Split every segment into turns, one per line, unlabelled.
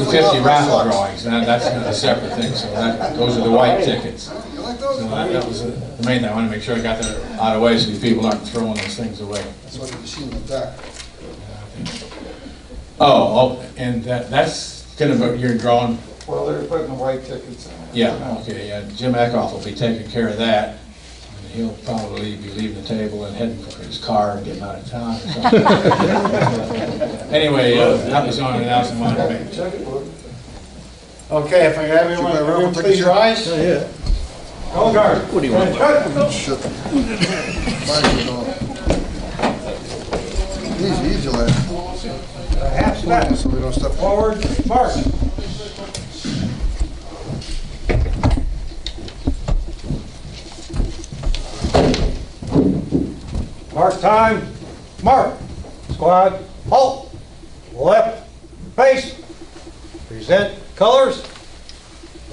50/50 raffle drawings. That's a separate thing, so those are the white tickets. So that was the main thing. I want to make sure I got that out of the way so these people aren't throwing those things away.
That's what you see in the back.
Oh, and that's going to be, you're drawing.
Well, they're putting the white tickets in.
Yeah, okay, yeah. Jim Eckhoff will be taking care of that. And he'll probably be leaving the table and heading for his car and getting out of town or something. Anyway, that was the only announcement I wanted to make.
Okay, if I can have everyone please rise.
Yeah.
Go guard.
What do you want?
Shit. Easy, lad.
Half step.
So we don't step
Forward, march. Mark time, mark. Squad, halt. Left, face. Present colors.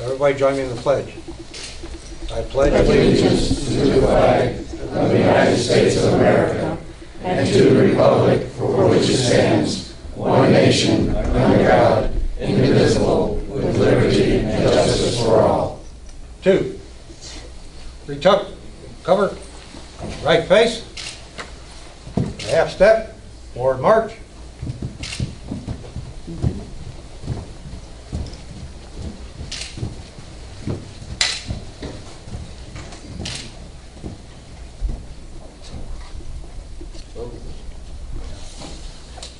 Everybody join me in the pledge. I pledge
allegiance to the flag of the United States of America and to the republic for which it stands, one nation, under God, indivisible, with liberty and justice for all.
2. Reach up, cover, right face, half step, forward march.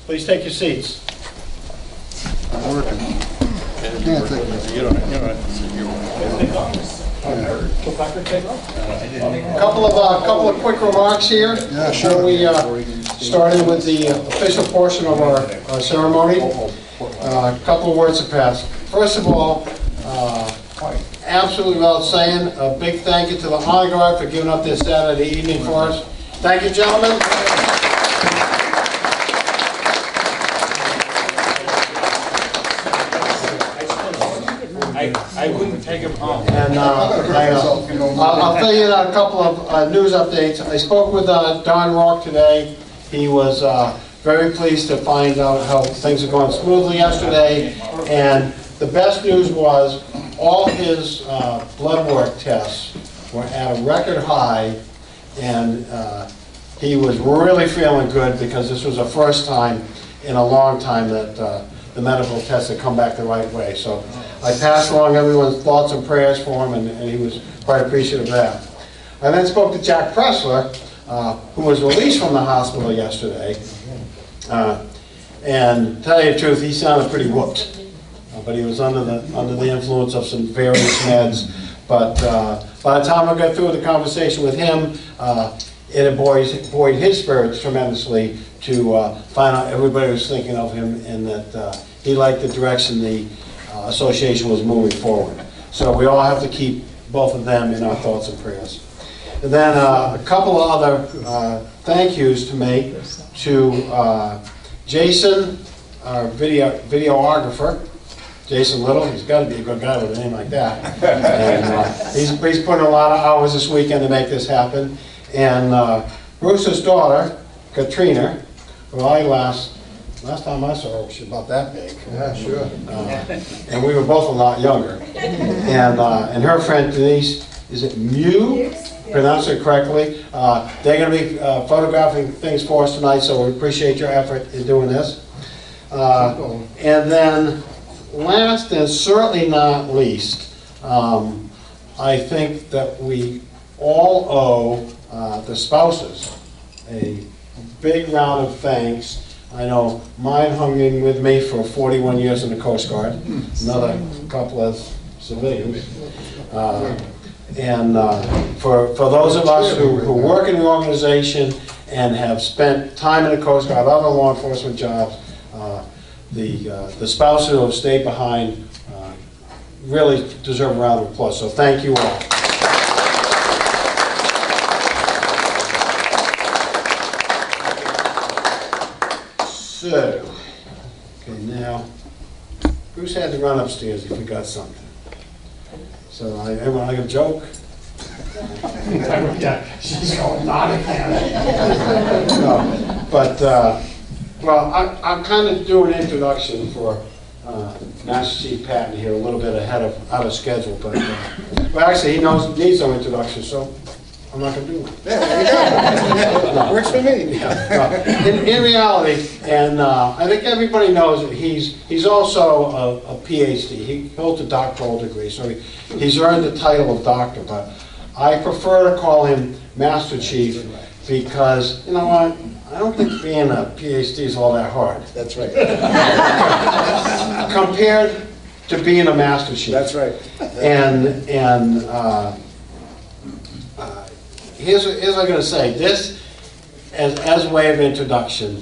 Please take your seats.
I'm working. Can't take it.
Couple of quick remarks here.
Yeah, sure.
Before we started with the official portion of our ceremony. A couple of words to pass. First of all, absolutely without saying, a big thank you to the Honor Guard for giving up this Saturday evening for us. Thank you, gentlemen.
I wouldn't take him home.
And I'll tell you a couple of news updates. I spoke with Don Rourke today. He was very pleased to find out how things are going smoothly yesterday. And the best news was all his blood work tests were at a record high, and he was really feeling good because this was the first time in a long time that the medical tests had come back the right way. So I passed along everyone's thoughts and prayers for him, and he was quite appreciative of that. I then spoke to Jack Pressler, who was released from the hospital yesterday, and to tell you the truth, he sounded pretty whooped, but he was under the influence of some various meds. But by the time I got through the conversation with him, it had buoyed his spirits tremendously to find out everybody was thinking of him, and that he liked the direction the association was moving forward. So we all have to keep both of them in our thoughts and prayers. And then a couple of other thank yous to make to Jason, our videographer. Jason Little, he's got to be a good guy with a name like that. And he's putting a lot of hours this weekend to make this happen. And Bruce's daughter, Katrina, who last time I saw her, she was about that big.
Yeah, sure.
And we were both a lot younger. And her friend Denise, is it Mew? Pronounce it correctly. They're going to be photographing things for us tonight, so we appreciate your effort in doing this. And then last and certainly not least, I think that we all owe the spouses a big round of thanks. I know mine hung in with me for 41 years in the Coast Guard, another couple of civilians. And for those of us who work in the organization and have spent time in the Coast Guard, other law enforcement jobs, the spouses who have stayed behind really deserve a round of applause. So thank you all. So, okay, now, Bruce had to run upstairs, he forgot something. So, everyone like a joke? Yeah, she's going not again. No, but, well, I'll kind of do an introduction for Master Chief Patton here a little bit out of schedule, but actually he needs no introduction, so I'm not going to do one.
Yeah, there you go. Works for me.
In reality, and I think everybody knows that he's also a PhD. He holds a doctoral degree, so he's earned the title of doctor, but I prefer to call him Master Chief because, you know what, I don't think being a PhD is all that hard.
That's right.
Compared to being a Master Chief.
That's right.
And here's what I'm going to say. This, as a way of introduction,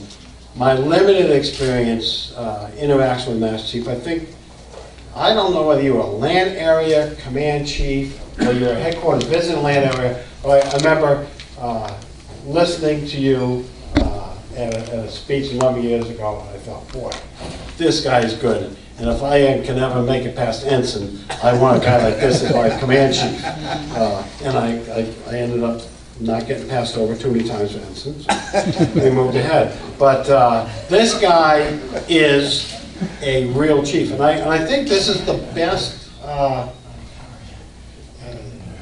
my limited experience, interaction with Master Chief, I don't know whether you're a land area command chief or you're a headquarters visiting land area, but I remember listening to you at a speech a number of years ago, and I thought, boy, this guy is good. And if I can ever make it past ensign, I want a guy like this as my command chief. And I ended up not getting passed over too many times for ensign, so we moved ahead. But this guy is a real chief. And I think this is the best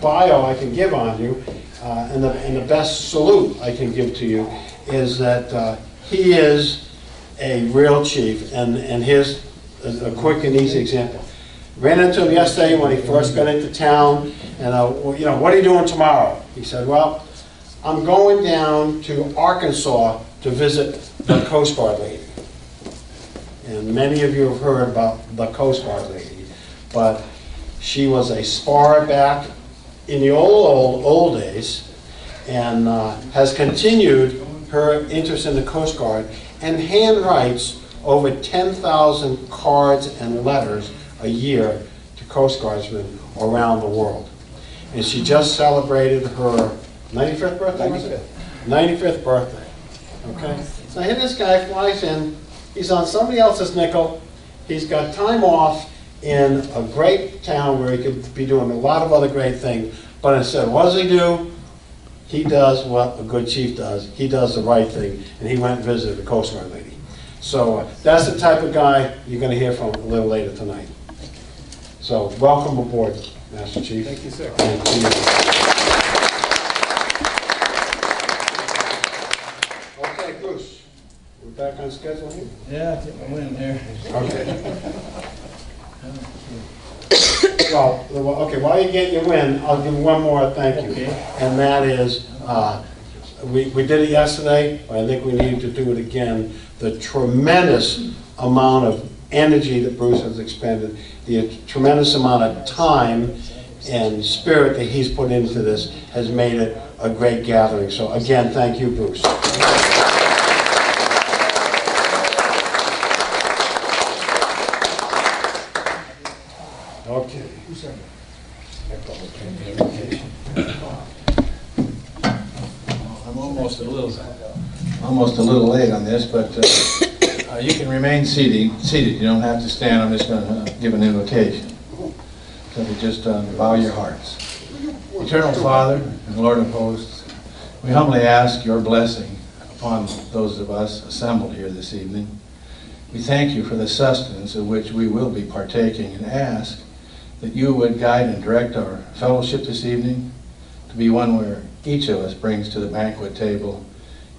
bio I can give on you, and the best salute I can give to you is that he is a real chief. And here's a quick and easy example. Ran into him yesterday when he first got into town, and you know, what are you doing tomorrow? He said, well, I'm going down to Arkansas to visit the Coast Guard lady. And many of you have heard about the Coast Guard lady, but she was a spar back in the old days, and has continued her interest in the Coast Guard and handwrites over 10,000 cards and letters a year to Coast Guardsmen around the world. And she just celebrated her 95th birthday, was it? 95th birthday, okay? So here this guy flies in, he's on somebody else's nickel, he's got time off in a great town where he could be doing a lot of other great things, but instead, what does he do? He does what a good chief does. He does the right thing, and he went and visited the Coast Guard lady. So that's the type of guy you're going to hear from a little later tonight. So welcome aboard, Master Chief.
Thank you, sir.
And to you. Okay, Bruce, we're back on schedule here?
Yeah, I think I win here.
Okay. Well, okay, while you get your win, I'll give one more thank you.
Okay.
And that is, we did it yesterday, but I think we need to do it again. The tremendous amount of energy that Bruce has expended, the tremendous amount of time and spirit that he's put into this has made it a great gathering. So again, thank you, Bruce. Okay.
I'm almost a little late on this, but you can remain seated. You don't have to stand. I'm just going to give an invocation. So you just bow your hearts. Eternal Father and Lord of hosts, we humbly ask your blessing upon those of us assembled here this evening. We thank you for the sustenance of which we will be partaking, and ask that you would guide and direct our fellowship this evening to be one where each of us brings to the banquet table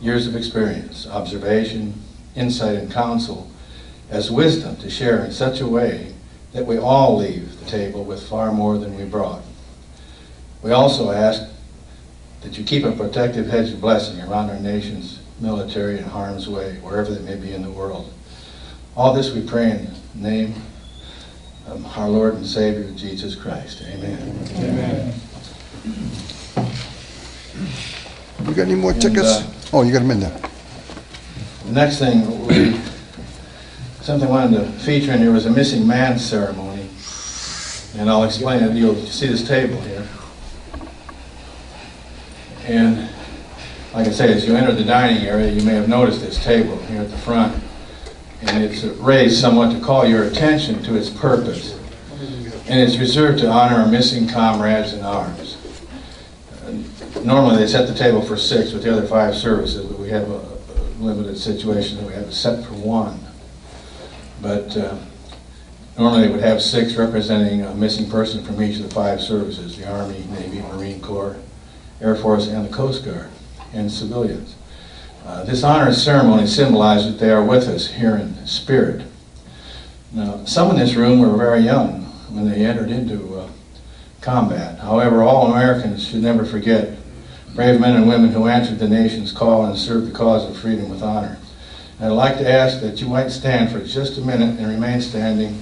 years of experience, observation, insight, and counsel as wisdom to share in such a way that we all leave the table with far more than we brought. We also ask that you keep a protective hedge of blessing around our nation's military in harm's way, wherever they may be in the world. All this we pray in the name of our Lord and Savior, Jesus Christ. Amen.
Amen.
You got any more tickets? Oh, you got them in there.
The next thing, something I wanted to feature in here was a missing man ceremony. And I'll explain it. You'll see this table here. And like I say, as you enter the dining area, you may have noticed this table here at the front. And it's raised somewhat to call your attention to its purpose. And it's reserved to honor our missing comrades in arms. Normally they set the table for 6 with the other 5 services, but we have a limited situation that we have it set for 1. But Normally they would have 6 representing a missing person from each of the 5 services, the Army, Navy, Marine Corps, Air Force, and the Coast Guard, and civilians. This honor ceremony symbolizes that they are with us here in spirit. Now, some in this room were very young when they entered into combat. However, all Americans should never forget brave men and women who answered the nation's call and served the cause of freedom with honor. And I'd like to ask that you might stand for just a minute and remain standing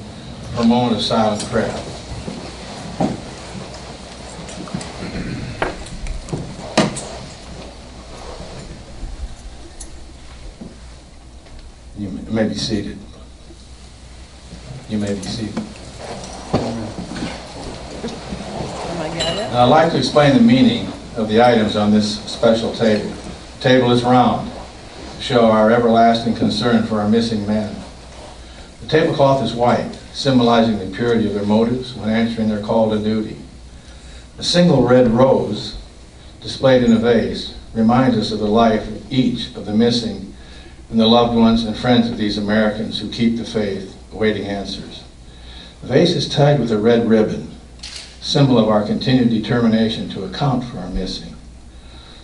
for a moment of silent prayer. You may be seated. You may be seated. Now, I'd like to explain the meaning of the items on this special table. The table is round to show our everlasting concern for our missing men. The tablecloth is white, symbolizing the purity of their motives when answering their call to duty. A single red rose, displayed in a vase, reminds us of the life of each of the missing and the loved ones and friends of these Americans who keep the faith, awaiting answers. The vase is tied with a red ribbon, symbol of our continued determination to account for our missing.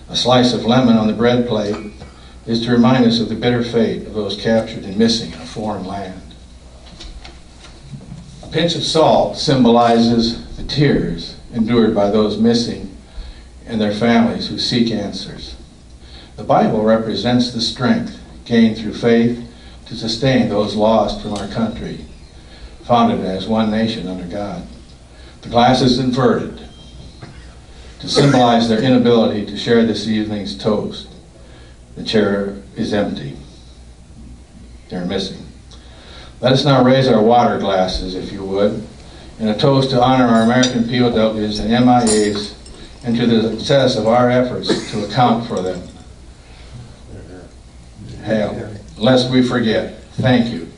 A slice of lemon on the bread plate is to remind us of the bitter fate of those captured and missing in a foreign land. A pinch of salt symbolizes the tears endured by those missing and their families who seek answers. The Bible represents the strength gained through faith to sustain those lost from our country, founded as one nation under God. The glass is inverted to symbolize their inability to share this evening's toast. The chair is empty. They're missing. Let us now raise our water glasses, if you would, in a toast to honor our American POWs and MIAs and to the success of our efforts to account for them. Hail, lest we forget. Thank you.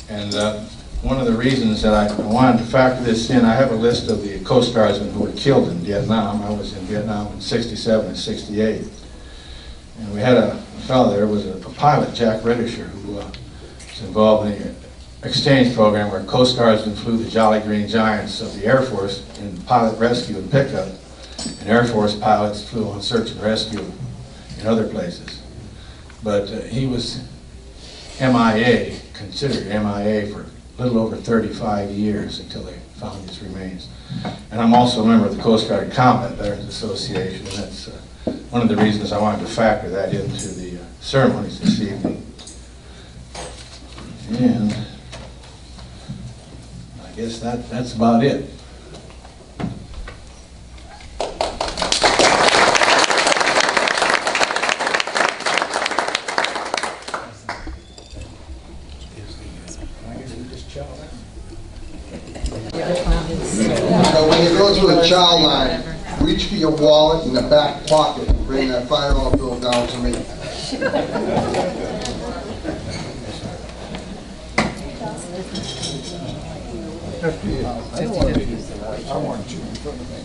And one of the reasons that I wanted to factor this in, I have a list of the Coast Guardsmen who were killed in Vietnam. I was in Vietnam in '67 and '68. And we had a fellow there, was a pilot, Jack Redisher, who was involved in the exchange program where Coast Guardsmen flew the Jolly Green Giants of the Air Force in pilot rescue and pickup, and Air Force pilots flew on search and rescue in other places. But he was MIA, considered MIA for a little over 35 years until they found his remains. And I'm also a member of the Coast Guard Combat Veterans Association, and that's one of the reasons I wanted to factor that into the ceremonies this evening. And I guess that's about it.
So when you go to a chow line, reach for your wallet in the back pocket and bring that $5 bill down to me. I want you in front of me.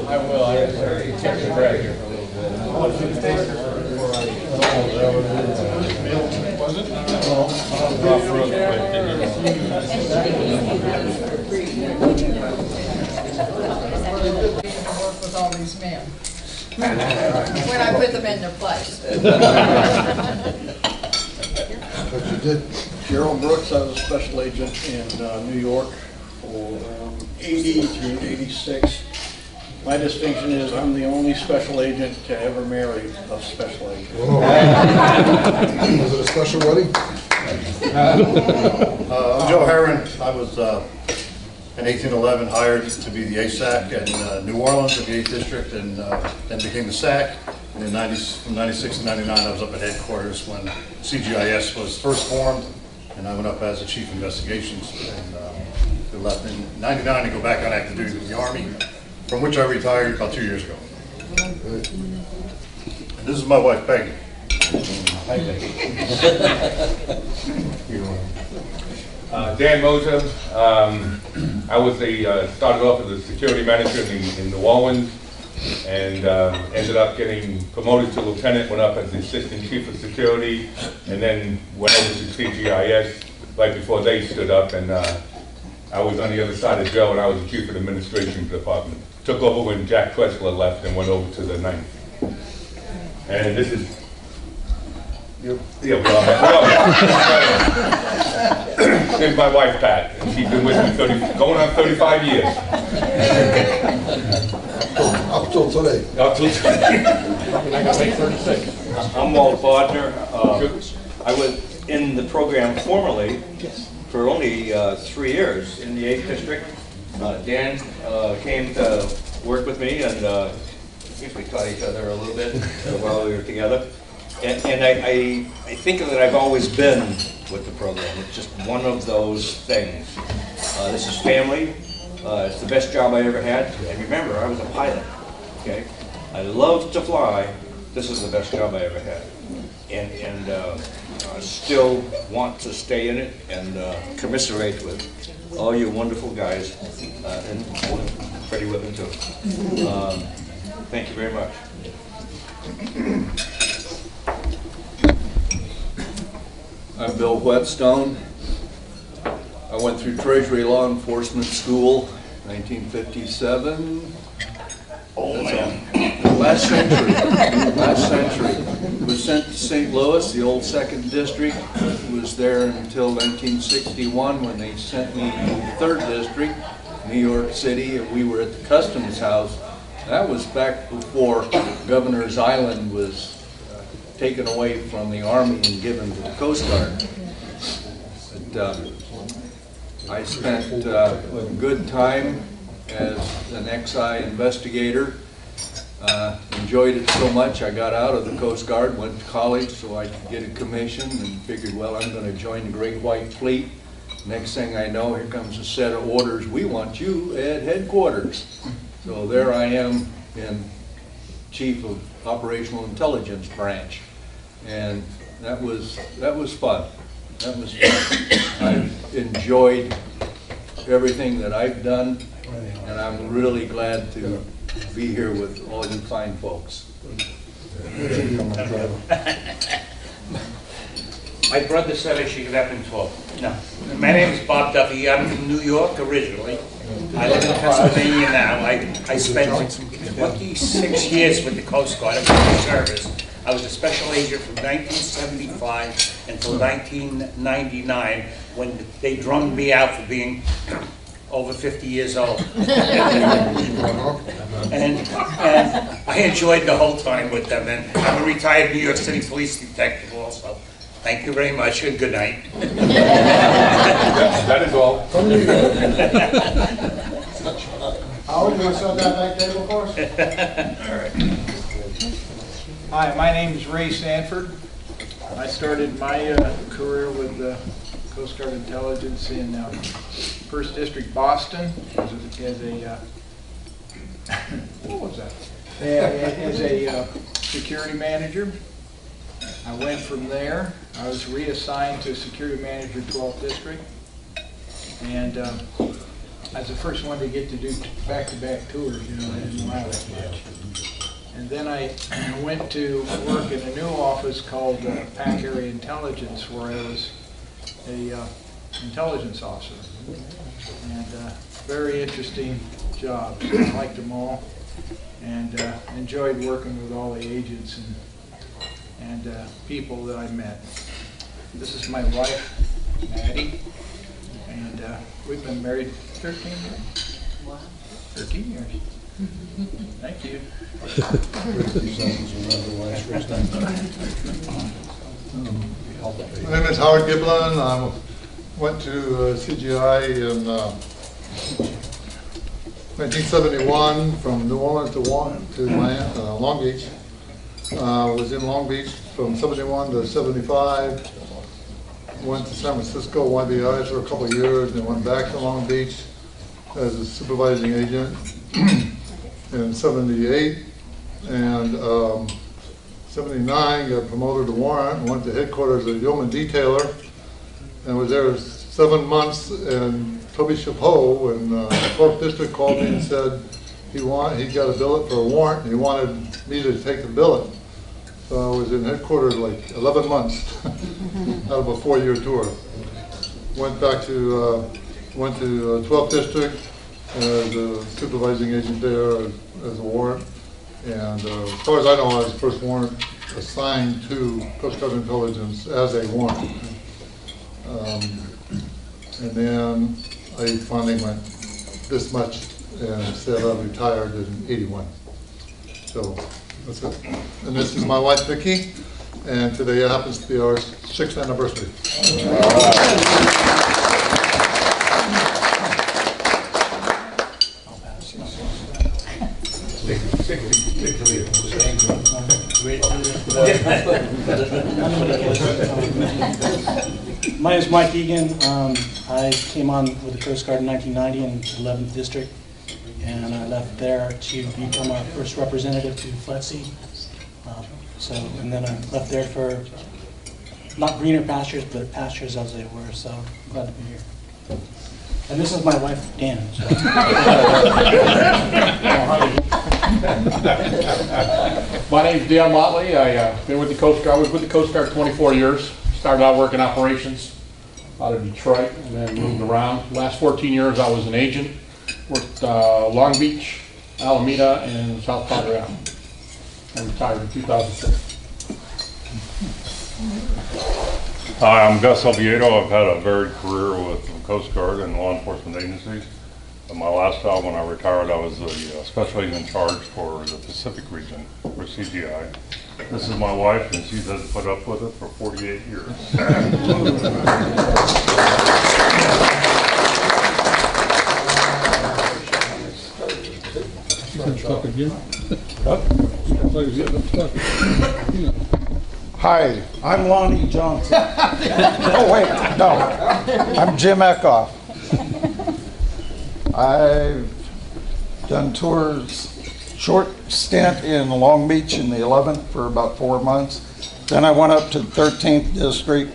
I will. I check the break here for a little bit. I want you to taste it before was it?
Work with all these men. When I put them in their place.
But you did. Gerald Brooks, I was a special agent in New York for 80 through 86. My distinction is I'm the only special agent to ever marry a special agent.
Was it a special wedding?
I'm Joe Herron. I was in 1811 hired to be the ASAC in New Orleans in the 8th District, and then became the SAC. And in from 96 to 99, I was up at headquarters when CGIS was first formed, and I went up as a chief investigations, and left in 99 to go back on active duty with the Army, from which I retired about 2 years ago. And this is my wife, Peggy. Hi, Peggy.
Dan Moser. I was started off as a security manager in New Orleans.
and ended up getting promoted to lieutenant, went up as the assistant chief of security, and then went over to CGIS right before they stood up, and I was on the other side of Joe, and I was the chief of the administration department. Took over when Jack Tressler left and went over to the 9th. And this is, yeah, we all This is my wife, Pat, and she's been with me going on 35 years.
Up till today.
Up till today.
I'm Walt Bodner. I was in the program formerly for only 3 years in the 8th District. Dan came to work with me, and I guess we taught each other a little bit while we were together. And I think that I've always been with the program. It's just one of those things. This is family. It's the best job I ever had. And remember, I was a pilot. Okay, I love to fly. This is the best job I ever had, and I still want to stay in it and commiserate with all you wonderful guys, and Freddie Whitman too. Thank you very much.
I'm Bill Whetstone. I went through Treasury Law Enforcement School, 1957.
Oh man.
Last century. Was sent to St. Louis, the old 2nd District. Was there until 1961 when they sent me to the 3rd District, New York City, and we were at the Customs House. That was back before Governor's Island was taken away from the Army and given to the Coast Guard. But, I spent a good time as an XI investigator. Enjoyed it so much I got out of the Coast Guard, went to college so I could get a commission, and figured, well, I'm going to join the Great White Fleet. Next thing I know, here comes a set of orders. We want you at headquarters. So there I am in Chief of Operational Intelligence Branch, and that was fun. That was fun. I've enjoyed everything that I've done, and I'm really glad to be here with all you fine folks.
My brother said I should get up and talk. No. My name is Bob Duffy. I'm from New York originally. I live in Pennsylvania now. I spent 26 years with the Coast Guard. I was in the service. I was a special agent from 1975 until 1999 when they drummed me out for being over 50 years old. and I enjoyed the whole time with them. And I'm a retired New York City police detective also. Thank you very much and good night.
That is all.
Howard, you want to set that back table for us?
All right.
Hi, my name is Ray Sanford. I started my career with Coast Guard Intelligence in 1st District, Boston, as a what was that? As a security manager. I went from there. I was reassigned to security manager 12th District, and I was the first one to get to do back-to-back tours. You know, I didn't allow that much. And then I went to work in a new office called Pac Area Intelligence, where I was a intelligence officer. And very interesting jobs. I liked them all, and enjoyed working with all the agents and people that I met. This is my wife, Maddie, and we've been married 13 years. Wow. 13 years. Thank you.
My name is Howard Giblin. I went to CGI in 1971 from New Orleans to Long Beach. Was in Long Beach from 71 to 75. Went to San Francisco, YBI for a couple of years, and went back to Long Beach as a supervising agent in 78. And 79, got promoted to warrant and went to headquarters as a yeoman detailer, and was there 7 months. And Toby Chapeau in 12th District called me and said, he got a billet for a warrant, and he wanted me to take the billet. So I was in headquarters like 11 months out of a 4-year tour. Went back to 12th District as a supervising agent there as a warrant. And as far as I know, I was the first warrant assigned to Coast Guard Intelligence as a warrant. And then I finally went this much and said I retired in '81. So that's it. And this is my wife, Vicki, and today happens to be our 6th anniversary.
My name is Mike Egan. I came on with the Coast Guard in 1990 in 11th District, and I left there to become our first representative to FLETC. And then I left there for not greener pastures, but pastures as they were. So I'm glad to be here. And this is my wife, Dan.
My name's Dan Motley. I've been with the Coast Guard. I was with the Coast Guard 24 years. Started out working operations out of Detroit and then moved around. Last 14 years I was an agent. Worked Long Beach, Alameda, and South Padre Island. I retired in 2006.
Hi, I'm Gus Oviedo. I've had a varied career with the Coast Guard and law enforcement agencies. At my last job when I retired, I was the special agent in charge for the Pacific region for CGIA. This is my wife, and she's had to put up with it for 48 years.
Hi, I'm Lonnie Johnson. Oh wait, no, I'm Jim Eckhoff. I've done tours, short stint in Long Beach in the 11th for about 4 months. Then I went up to the 13th District,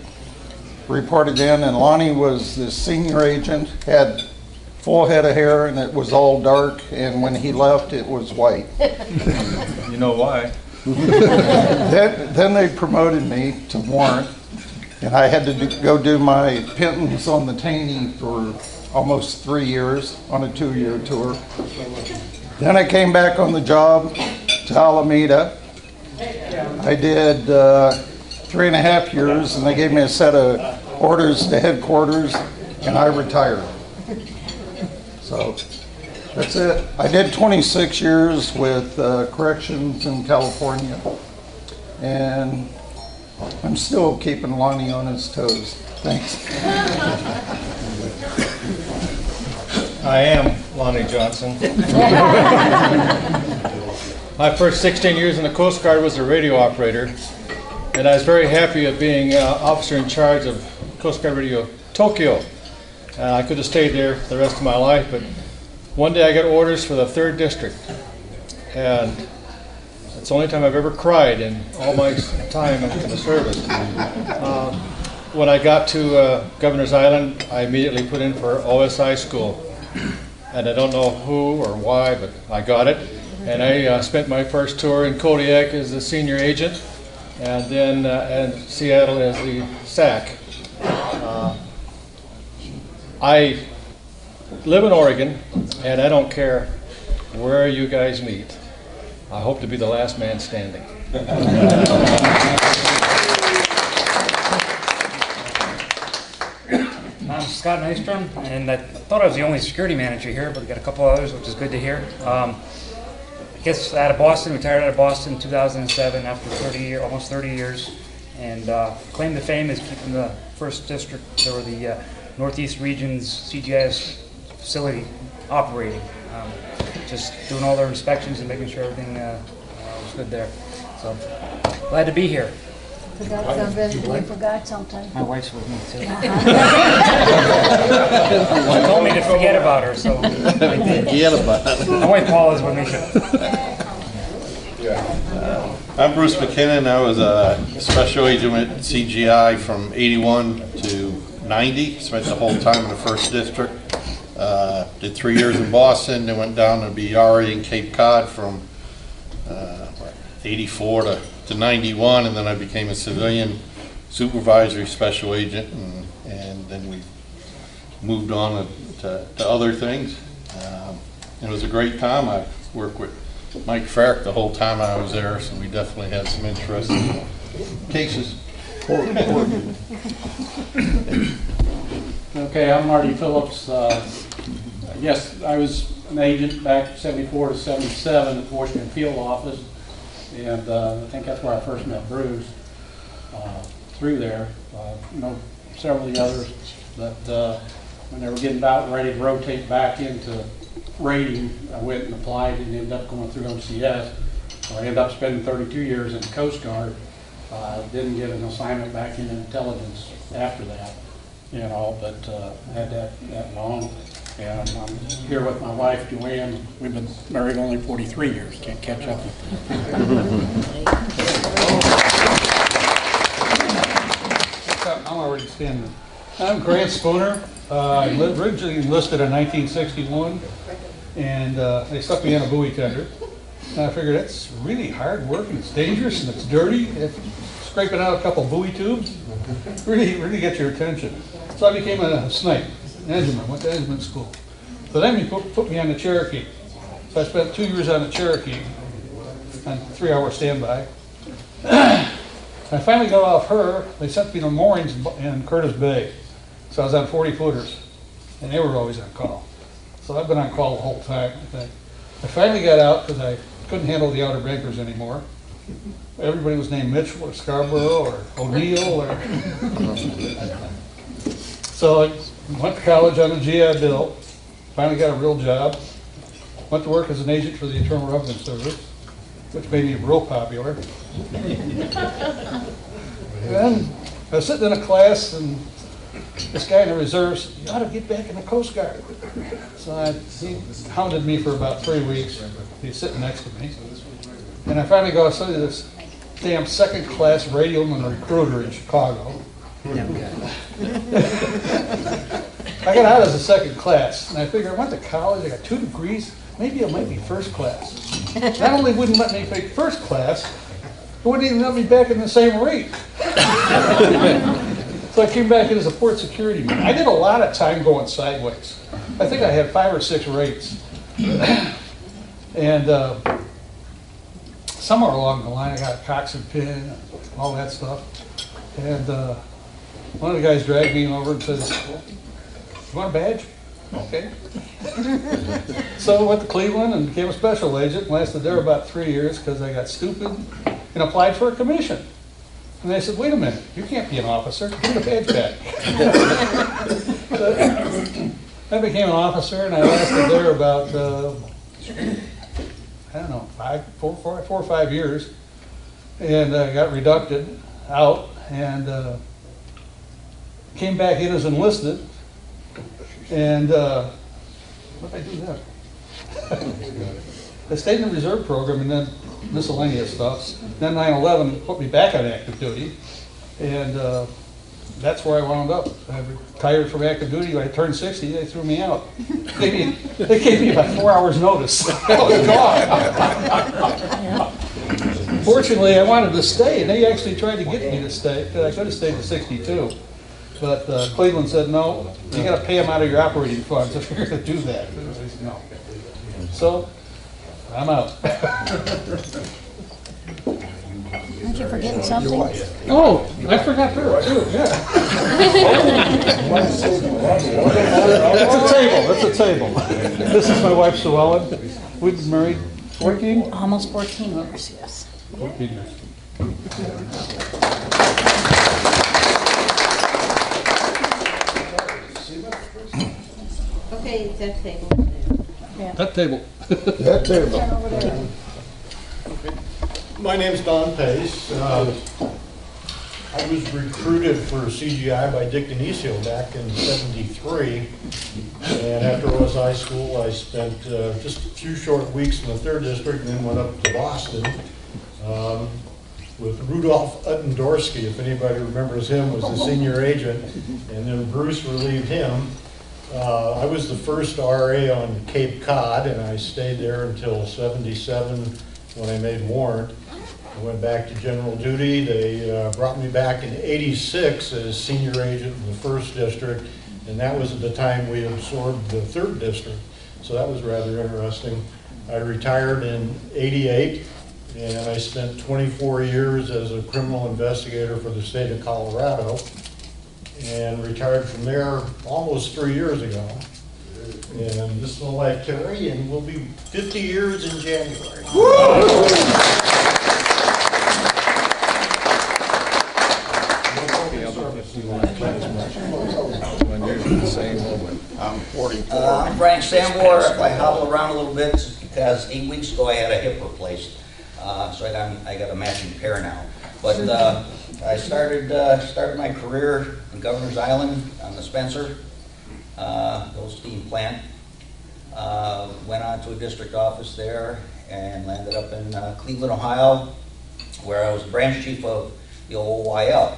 reported in, and Lonnie was the senior agent, had full head of hair, and it was all dark, and when he left, it was white.
You know why?
Then they promoted me to warrant, and I had to go do my penance on the Taney for almost 3 years on a 2-year tour. Then I came back on the job to Alameda. I did 3.5 years, and they gave me a set of orders to headquarters, and I retired. So that's it. I did 26 years with corrections in California, and I'm still keeping Lonnie on his toes. Thanks.
I am Lonnie Johnson. My first 16 years in the Coast Guard was a radio operator, and I was very happy of being officer in charge of Coast Guard Radio Tokyo. I could have stayed there the rest of my life, but one day I got orders for the 3rd District, and it's the only time I've ever cried in all my time in the service. When I got to Governor's Island, I immediately put in for OSI school. And I don't know who or why, but I got it. And I spent my first tour in Kodiak as the senior agent, and then in Seattle as the SAC. I live in Oregon, and I don't care where you guys meet. I hope to be the last man standing.
I'm Scott Nystrom, and I thought I was the only security manager here, but we got a couple others, which is good to hear. I guess out of Boston, retired out of Boston in 2007 after almost 30 years, and claim to fame is keeping the 1st District or the Northeast Region's CGIA facility operating. Just doing all their inspections and making sure everything was good there. So glad to be here.
Forgot something. You forgot something.
My wife's with me too. She told me to forget about her, so I did.
Forget about it.
My wife Paula's with me too.
I'm Bruce McKinnon. I was a special agent at CGI from 81 to 90. Spent the whole time in the 1st District. Did 3 years in Boston, then went down to be RA in Cape Cod from 84 to 91, and then I became a civilian supervisory special agent, and then we moved on to other things. It was a great time. I worked with Mike Farrick the whole time I was there, so we definitely had some interesting cases.
Okay, I'm Marty Phillips. Yes, I was an agent back 74 to 77 at the Washington Field Office, and I think that's where I first met Bruce through there. You know, several of the others, but when they were getting about ready to rotate back into rating, I went and applied and ended up going through OCS. So I ended up spending 32 years in the Coast Guard. Didn't get an assignment back in intelligence after that, you know, but had that long. And I'm here with my wife, Joanne. We've been married only 43 years. Can't catch up with them. I'm already standing. I'm Grant Spooner. I originally enlisted in 1961, and they stuck me in a buoy tender. And I figured that's really hard work, and it's dangerous, and it's dirty. Scraping out a couple buoy tubes really gets your attention. So I became a snipe, an engineman, went to engineman school. So then they put me on the Cherokee. So I spent 2 years on the Cherokee, on 3-hour standby. I finally got off her. They sent me to moorings in Curtis Bay. So I was on 40-footers, and they were always on call. So I've been on call the whole time, I think. I finally got out because I couldn't handle the Outer Bankers anymore. Everybody was named Mitchell or Scarborough or O'Neill or... So I went to college on a GI Bill, finally got a real job, went to work as an agent for the Internal Revenue Service, which made me real popular. And I was sitting in a class, and this guy in the reserves said, "You ought to get back in the Coast Guard." So he hounded me for about 3 weeks. He's sitting next to me. And I finally go, I studied this damn second-class radioman recruiter in Chicago. I got out as a second class, and I figured I went to college, I got 2 degrees, maybe it might be first class. Not only wouldn't let me take first class, it wouldn't even let me back in the same rate. So I came back in as a port security man. I did a lot of time going sideways. I think I had 5 or 6 rates. And somewhere along the line, I got a Cox and pin, and all that stuff. And one of the guys dragged me over and says, "You want a badge?" Okay. So I went to Cleveland and became a special agent. Lasted there about 3 years because I got stupid and applied for a commission. And they said, "Wait a minute, you can't be an officer. Give me the badge back." So I became an officer, and I lasted there about, I don't know, 4 or 5 years. And I got reducted out and came back in as enlisted. And what did I do then? I stayed in the reserve program and then miscellaneous stuff. Then 9/11 put me back on active duty, and that's where I wound up. I retired from active duty. When I turned 60, they threw me out. They gave me about 4 hours notice. I was gone. Fortunately, I wanted to stay, and they actually tried to get me to stay. I could have stayed to 62. But Cleveland said, "No, you got to pay them out of your operating funds if you're going to do that." I said, "No." So I'm out.
Aren't you forgetting something?
Oh, I forgot her too. Yeah. That's a table. This is my wife, Sue Ellen. We've been married 14?
Almost 14 years, yes.
14 years.
Okay, that table.
That table.
That table.
Over there.
My name's Don Pace. I was recruited for CGI by Dick Denisio back in '73. And after OSI school, I spent just a few short weeks in the 3rd District and then went up to Boston with Rudolph Uttendorsky, if anybody remembers him, was the senior agent. And then Bruce relieved him. I was the first RA on Cape Cod, and I stayed there until '77 when I made warrant. I went back to general duty. They brought me back in '86 as senior agent in the 1st District, and that was at the time we absorbed the 3rd District. So that was rather interesting. I retired in '88, and I spent 24 years as a criminal investigator for the state of Colorado, and retired from there almost 3 years ago. And this is my wife Terry, and we'll be 50 years in January.
I'm 44. I'm Frank Sambor. I hobble around a little bit because 8 weeks ago I had a hip replaced, so I got a matching pair now. But I started my career in Governor's Island on the Spencer, the old steam plant. Went on to a district office there and landed up in Cleveland, Ohio, where I was branch chief of the OYL.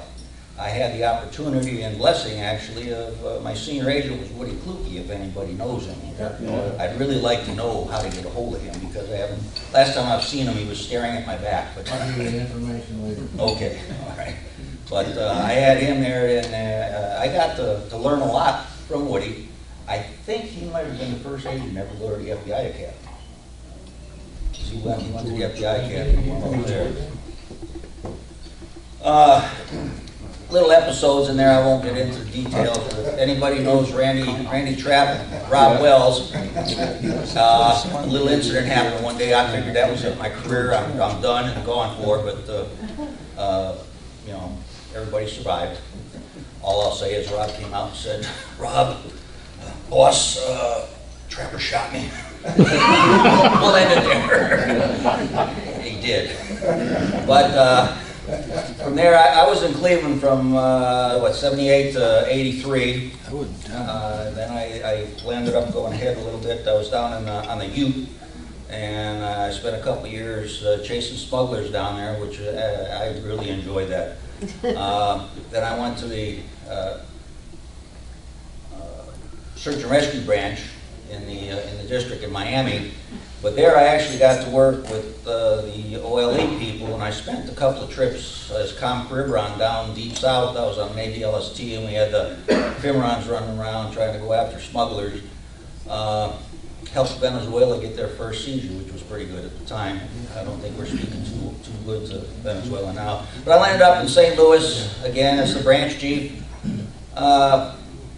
I had the opportunity and blessing, actually, of my senior agent was Woody Kluge, if anybody knows him. I'd really like to know how to get a hold of him, because I haven't, last time I've seen him, he was staring at my back. But
I'll give you the information later.
Okay, all right. But I had him there, and I got to learn a lot from Woody. I think he might have been the first agent ever to go to the FBI Academy. He went to the FBI Academy over there. Little episodes in there, I won't get into the details. If anybody knows Randy Trapp, Rob Wells, a little incident happened one day. I figured that was it, my career. I'm done and gone for, but you know, everybody survived. All I'll say is Rob came out and said, "Rob, boss, Trapper shot me." We'll end it there. He did. But from there, I was in Cleveland from, 78 to 83. Then I landed up going ahead a little bit. I was down on the Ute, and I spent a couple of years chasing smugglers down there, which I really enjoyed that. Then I went to the search and rescue branch in the district in Miami. But there I actually got to work with the OLE people, and I spent a couple of trips as comp Cribron down deep south. I was on Navy LST, and we had the Fimrons running around trying to go after smugglers. Helped Venezuela get their first seizure, which was pretty good at the time. I don't think we're speaking too good to Venezuela now. But I landed up in St. Louis again as the branch chief and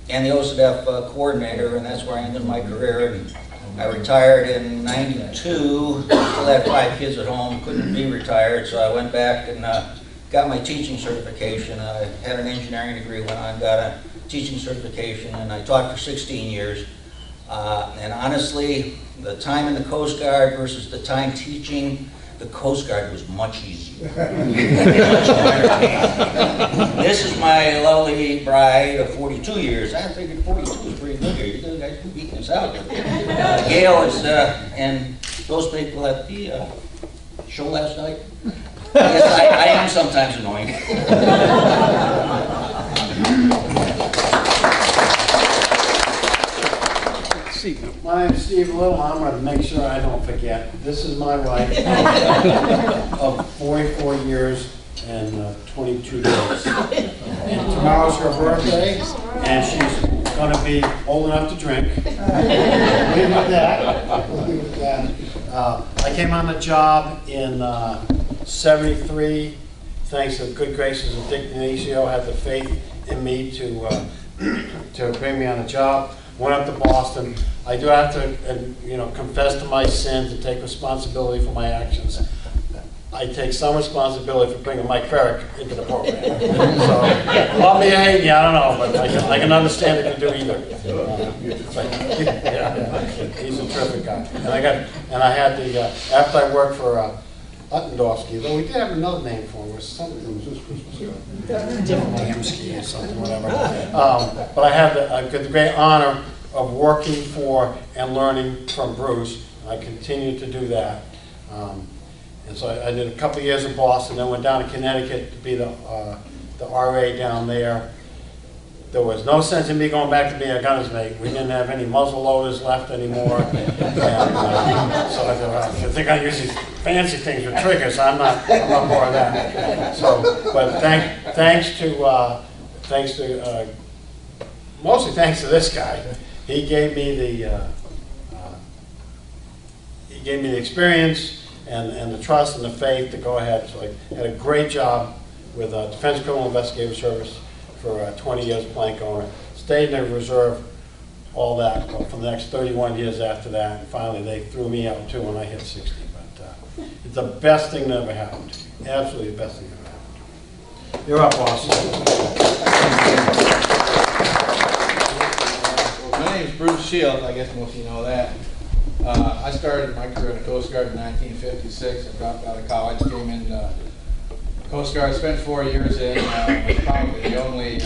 the OSDF coordinator, and that's where I ended my career. And I retired in '92, still had 5 kids at home, couldn't be retired, so I went back and got my teaching certification. I had an engineering degree, went on, got a teaching certification, and I taught for 16 years. And honestly, the time in the Coast Guard versus the time teaching, the Coast Guard was much easier. Much more entertaining. This is my lovely bride of 42 years. I figured 42 is pretty good here. You guys can beat this out. Gail is, and those people at the show last night. Yes, I am sometimes annoying.
My name's Steve Little. I'm going to make sure I don't forget. This is my wife of 44 years and 22 days. And tomorrow's her birthday, and she's going to be old enough to drink. Leave it at that. I came on the job in '73, thanks to the good graces of Dick Denisio, had the faith in me to bring me on the job. Went up to Boston. I do have to, confess to my sins and take responsibility for my actions. I take some responsibility for bringing Mike Ferrick into the program. So, love me or hate me, I don't know, but I can understand if you do either. He's a terrific guy. And I had after I worked for Uttendorfsky, though we did have another name for him, something Damsky or something, whatever. But I had the great honor of working for and learning from Bruce. I continue to do that. And so I did a couple of years in Boston, then went down to Connecticut to be the RA down there. there was no sense in me going back to being a gunner's mate. We didn't have any muzzle loaders left anymore. And, so I thought, I think I use these fancy things with triggers. I'm not more of that. So, but thanks to mostly thanks to this guy. He gave me the experience and the trust and the faith to go ahead. So I had a great job with Defense Criminal Investigative Service for 20 years, plank owner. Stayed in the reserve all that for the next 31 years after that. And finally, they threw me out too when I hit 60. But it's the best thing that ever happened to me. Absolutely the best thing that ever happened to me. You're up, boss.
My name is Bruce Shields. I guess most of you know that. I started my career in the Coast Guard in 1956. I dropped out of college, came in Coast Guard, spent 4 years in, was probably the only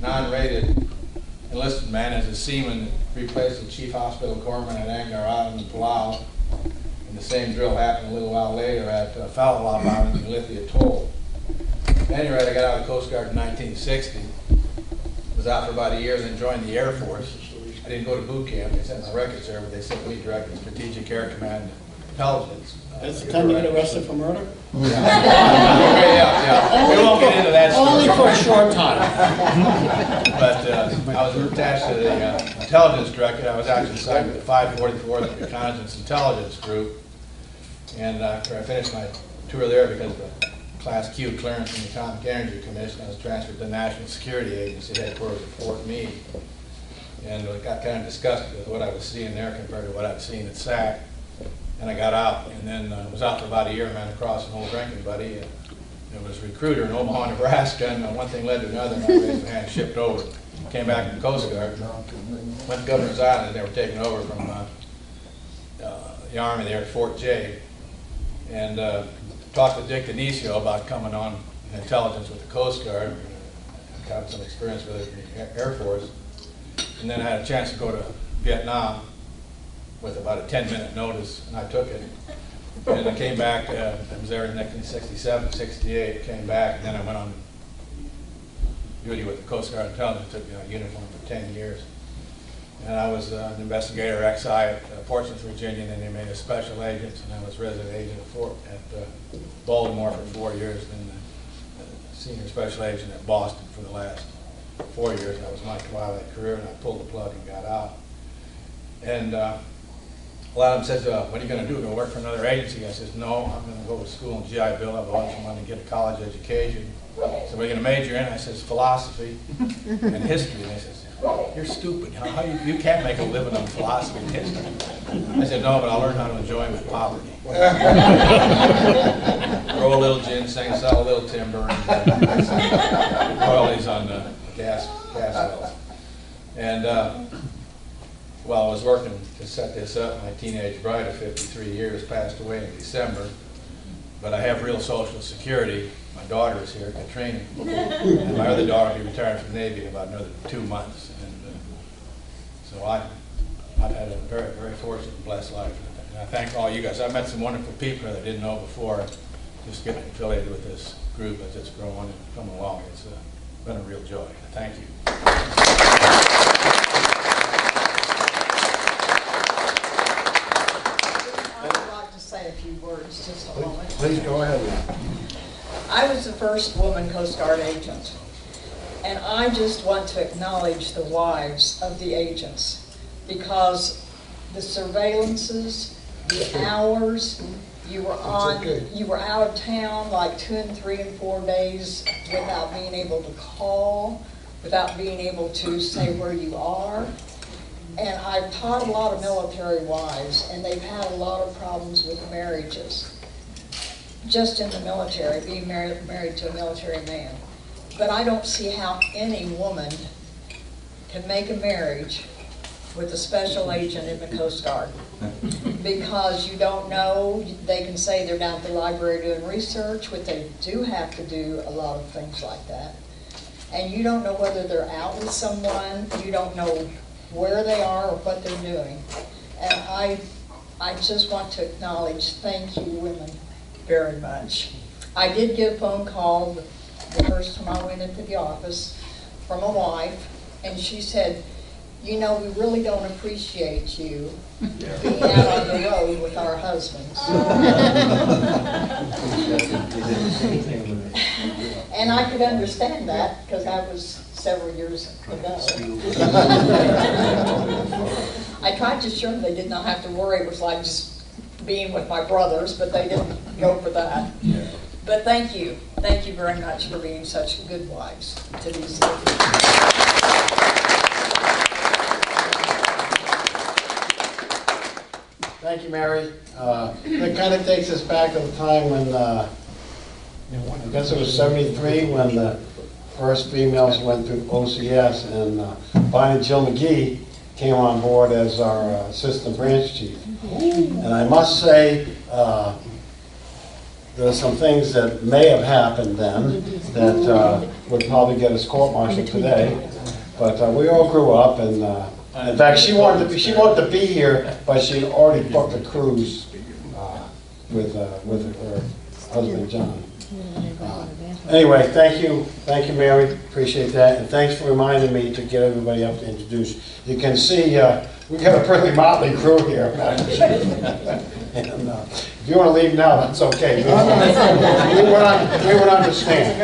non-rated enlisted man as a seaman that replaced the chief hospital corpsman at Angar Island in Palau. And the same drill happened a little while later at Fallalop Island in Lithia Atoll. At any rate, I got out of the Coast Guard in 1960. Was out for about a year, then joined the Air Force. I didn't go to boot camp. They sent my records there, but they sent me directly to Strategic Air Command Intelligence.
That's the time you get arrested for murder?
Yeah. We won't get into that story.
Only for a short time.
But I was attached to the intelligence directorate. I was actually assigned to the 544th Reconnaissance Intelligence Group. And after I finished my tour there, because of the Class Q clearance from the Atomic Energy Commission, I was transferred to the National Security Agency headquarters at Fort Meade. And I got kind of disgusted with what I was seeing there compared to what I'd seen at SAC. And I got out, and then was out for about a year, ran across an old drinking buddy. And it was a recruiter in Omaha, Nebraska, and one thing led to another, and I raised my hand, shipped over. Came back from the Coast Guard, went to Governor's Island, and they were taken over from the Army there at Fort J. And talked to Dick Denisio about coming on intelligence with the Coast Guard. Got some experience with it in the Air Force. And then I had a chance to go to Vietnam with about a 10-minute notice, and I took it. And I came back, I was there in 1967, 68, came back, and then I went on duty with the Coast Guard Intelligence, took me on uniform for 10 years. And I was an investigator XI at Portsmouth, Virginia, and then they made us special agents, and I was resident agent at Baltimore for 4 years, and senior special agent at Boston for the last 4 years. That was my twilight career, and I pulled the plug and got out. And a lot of them says, what are you going to do? Go work for another agency? I says, no, I'm going to go to school in GI Bill. I've always wanted to get a college education. So what are you going to major in? I says, philosophy and history. And they says, you're stupid. How you can't make a living on philosophy and history. I said, no, but I'll learn how to enjoy my poverty. Grow a little ginseng, sell a little timber, and royalties on the gas wells. And while I was working to set this up, my teenage bride of 53 years passed away in December. But I have real Social Security. My daughter is here, Katrina. And my other daughter will be retired from the Navy in about another 2 months. And so I've had a very, very fortunate and blessed life. And I thank all you guys. I've met some wonderful people that I didn't know before. Just getting affiliated with this group as it's growing and coming along. It's been a real joy. Thank you.
I'd like to say a few words, just a moment.
Please go ahead.
I was the first woman Coast Guard agent, and I just want to acknowledge the wives of the agents, because the surveillances, the hours, you were out of town like 2 and 3 and 4 days without being able to call, without being able to say where you are. And I've taught a lot of military wives, and they've had a lot of problems with marriages. Just in the military, being married to a military man. But I don't see how any woman can make a marriage with a special agent in the Coast Guard. Because you don't know, they can say they're down at the library doing research, which they do have to do a lot of things like that. And you don't know whether they're out with someone, you don't know where they are or what they're doing. And I just want to acknowledge, thank you women very much. I did get a phone call the first time I went into the office from a wife and she said, "You know, we really don't appreciate you being out on the road with our husbands." And I could understand that, because that was several years ago. I tried to show them they did not have to worry. It was like just being with my brothers, but they didn't go for that. But thank you. Thank you very much for being such good wives to these ladies.
Thank you, Mary. That kind of takes us back to the time when, I guess it was 73, when the first females went through OCS, and Bonnie and Jill McGee came on board as our assistant branch chief. And I must say, there are some things that may have happened then that would probably get us court-martialed today. But we all grew up, and in fact, she wanted to be here, but she had already booked a cruise with her husband John. Anyway, thank you, Mary. Appreciate that, and thanks for reminding me to get everybody up to introduce. You can see we've got a pretty motley crew here. And if you want to leave now, that's okay. We would understand.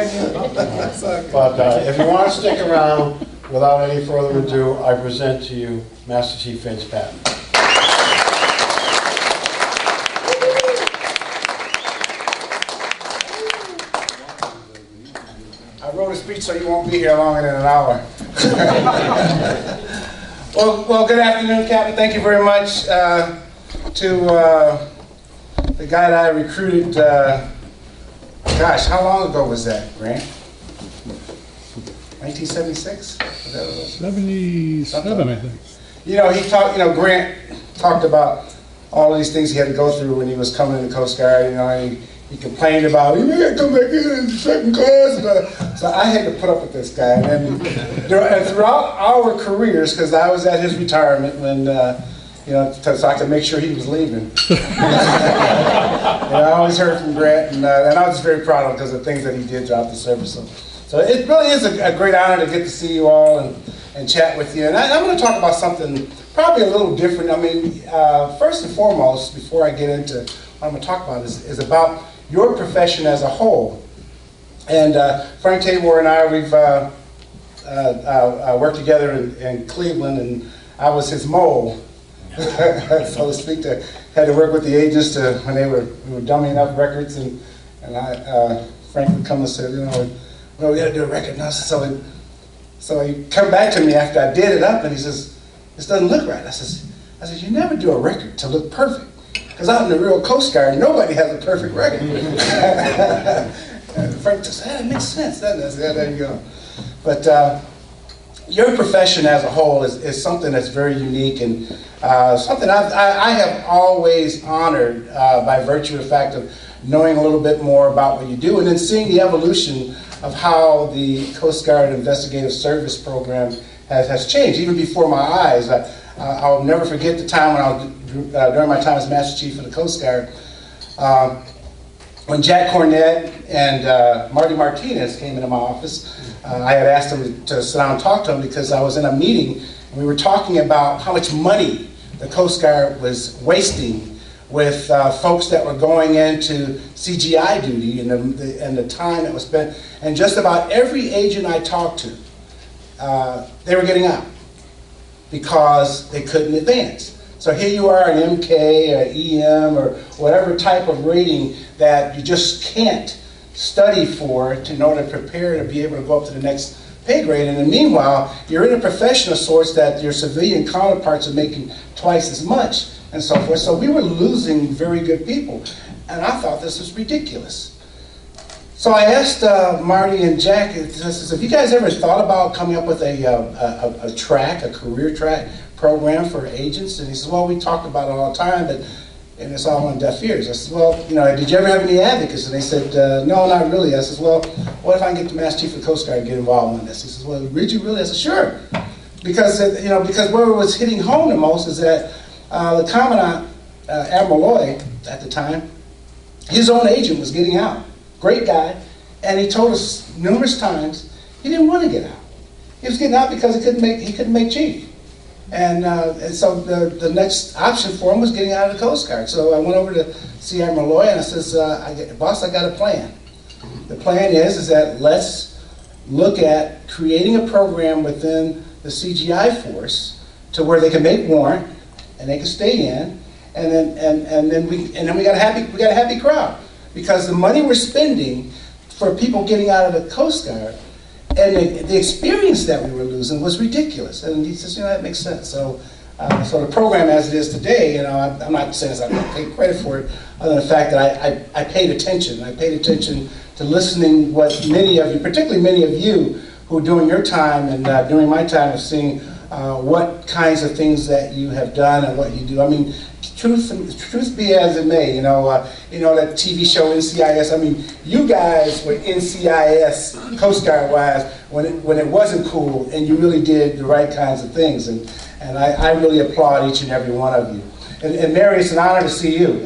But if you want to stick around, without any further ado, I present to you Master Chief Vince Patton.
I wrote a speech so you won't be here longer than an hour. Well, good afternoon, Captain. Thank you very much to the guy that I recruited. Gosh, how long ago was that, Grant? 1976?
77, I think.
Grant talked about all of these things he had to go through when he was coming in the Coast Guard. He complained about, you got to come back in second class. So I had to put up with this guy. And throughout our careers, because I was at his retirement when, so I could make sure he was leaving. I always heard from Grant, and I was very proud of him because of the things that he did throughout the service. So it really is a great honor to get to see you all and chat with you. And I'm going to talk about something probably a little different. First and foremost, before I get into what I'm going to talk about, is about your profession as a whole. And Frank Tabor and I, we've worked together in Cleveland, and I was his mole, so to speak. Had to work with the agents when we were dumbing up records, and Frank would come and say, we got to do a record now. So he come back to me after I did it up, and he says, "This doesn't look right." I said, "You never do a record to look perfect, because out in the real Coast Guard, nobody has a perfect record." And Frank just said, "It makes sense, doesn't it?" I said, "Yeah, there you go." But your profession as a whole is something that's very unique, and something I have always honored by virtue of the fact of knowing a little bit more about what you do, and then seeing the evolution of how the Coast Guard Investigative Service Program has changed, even before my eyes. I'll never forget the time when I was, during my time as Master Chief of the Coast Guard, when Jack Cornett and Marty Martinez came into my office. I had asked them to sit down and talk to them because I was in a meeting, and we were talking about how much money the Coast Guard was wasting with folks that were going into CGI duty and the time that was spent. And just about every agent I talked to, they were getting out because they couldn't advance. So here you are, an MK or EM or whatever type of rating that you just can't study for in order to prepare to be able to go up to the next pay grade. And then meanwhile, you're in a profession of sorts that your civilian counterparts are making twice as much, and so forth. So we were losing very good people, and I thought this was ridiculous. So I asked Marty and Jack, I said, "Have you guys ever thought about coming up with a career track program for agents?" And he said, "Well, we talked about it all the time, and it's all on deaf ears." I said, "Well, did you ever have any advocates?" And they said, "No, not really." I said, "Well, what if I can get the Master Chief of the Coast Guard to get involved in this?" He says, "Well, would you really?" I said, "Sure." Because where it was hitting home the most is that the Commandant, Admiral Lloyd, at the time, his own agent was getting out. Great guy. And he told us numerous times he didn't want to get out. He was getting out because he couldn't make chief. And so the next option for him was getting out of the Coast Guard. So I went over to see Admiral Loy and I says, boss, I got a plan. The plan is that let's look at creating a program within the CGI force to where they can make warrant and they can stay in, and then we got a happy crowd, because the money we're spending for people getting out of the Coast Guard and the experience that we were losing was ridiculous. And he says, that makes sense. So the program as it is today, I'm not saying I'm going to take credit for it, other than the fact that I paid attention. I paid attention to listening what many of you, particularly many of you, who during your time and during my time of seeing what kinds of things that you have done and what you do. I mean, truth be as it may, that TV show NCIS. I mean, you guys were NCIS Coast Guard wise when it wasn't cool, and you really did the right kinds of things, and I really applaud each and every one of you. And Mary, it's an honor to see you.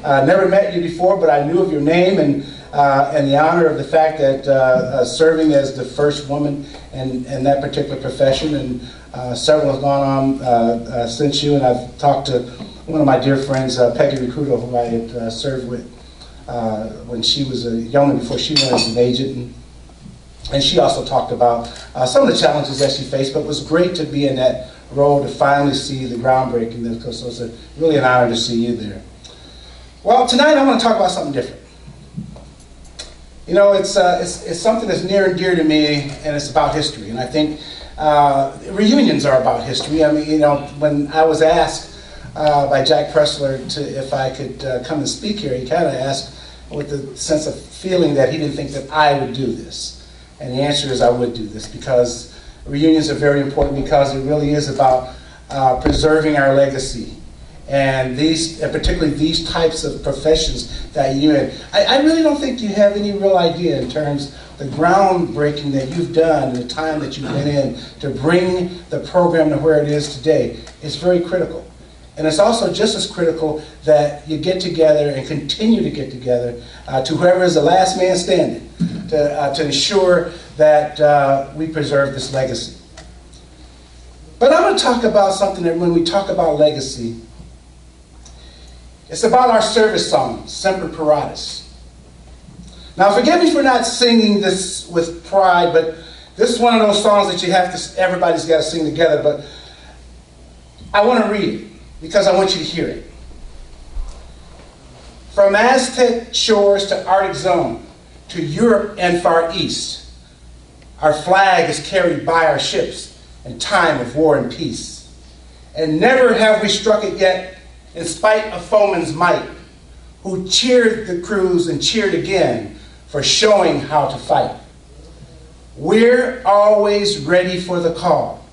Never met you before, but I knew of your name and the honor of the fact that serving as the first woman in that particular profession, and several have gone on since you, and I've talked to one of my dear friends, Peggy Recruito, who I had served with when she was a young woman before she went as an agent, and she also talked about some of the challenges that she faced, but it was great to be in that role to finally see the groundbreaking. So it's really an honor to see you there. Well, tonight I want to talk about something different. It's something that's near and dear to me, and it's about history. And I think reunions are about history. I mean, when I was asked by Jack Pressler if I could come and speak here, he kind of asked with the sense of feeling that he didn't think that I would do this. And the answer is I would do this, because reunions are very important, because it really is about preserving our legacy. And particularly these types of professions that you had. I really don't think you have any real idea in terms of the groundbreaking that you've done and the time that you've been in to bring the program to where it is today. It's very critical. And it's also just as critical that you get together and continue to get together to whoever is the last man standing to ensure that we preserve this legacy. But I'm going to talk about something that when we talk about legacy, it's about our service song, Semper Paratus. Now, forgive me for not singing this with pride, but this is one of those songs that everybody's got to sing together, but I want to read it because I want you to hear it. From Aztec shores to Arctic zone, to Europe and Far East, our flag is carried by our ships in time of war and peace. And never have we struck it yet, in spite of foeman's might, who cheered the crews and cheered again for showing how to fight. We're always ready for the call.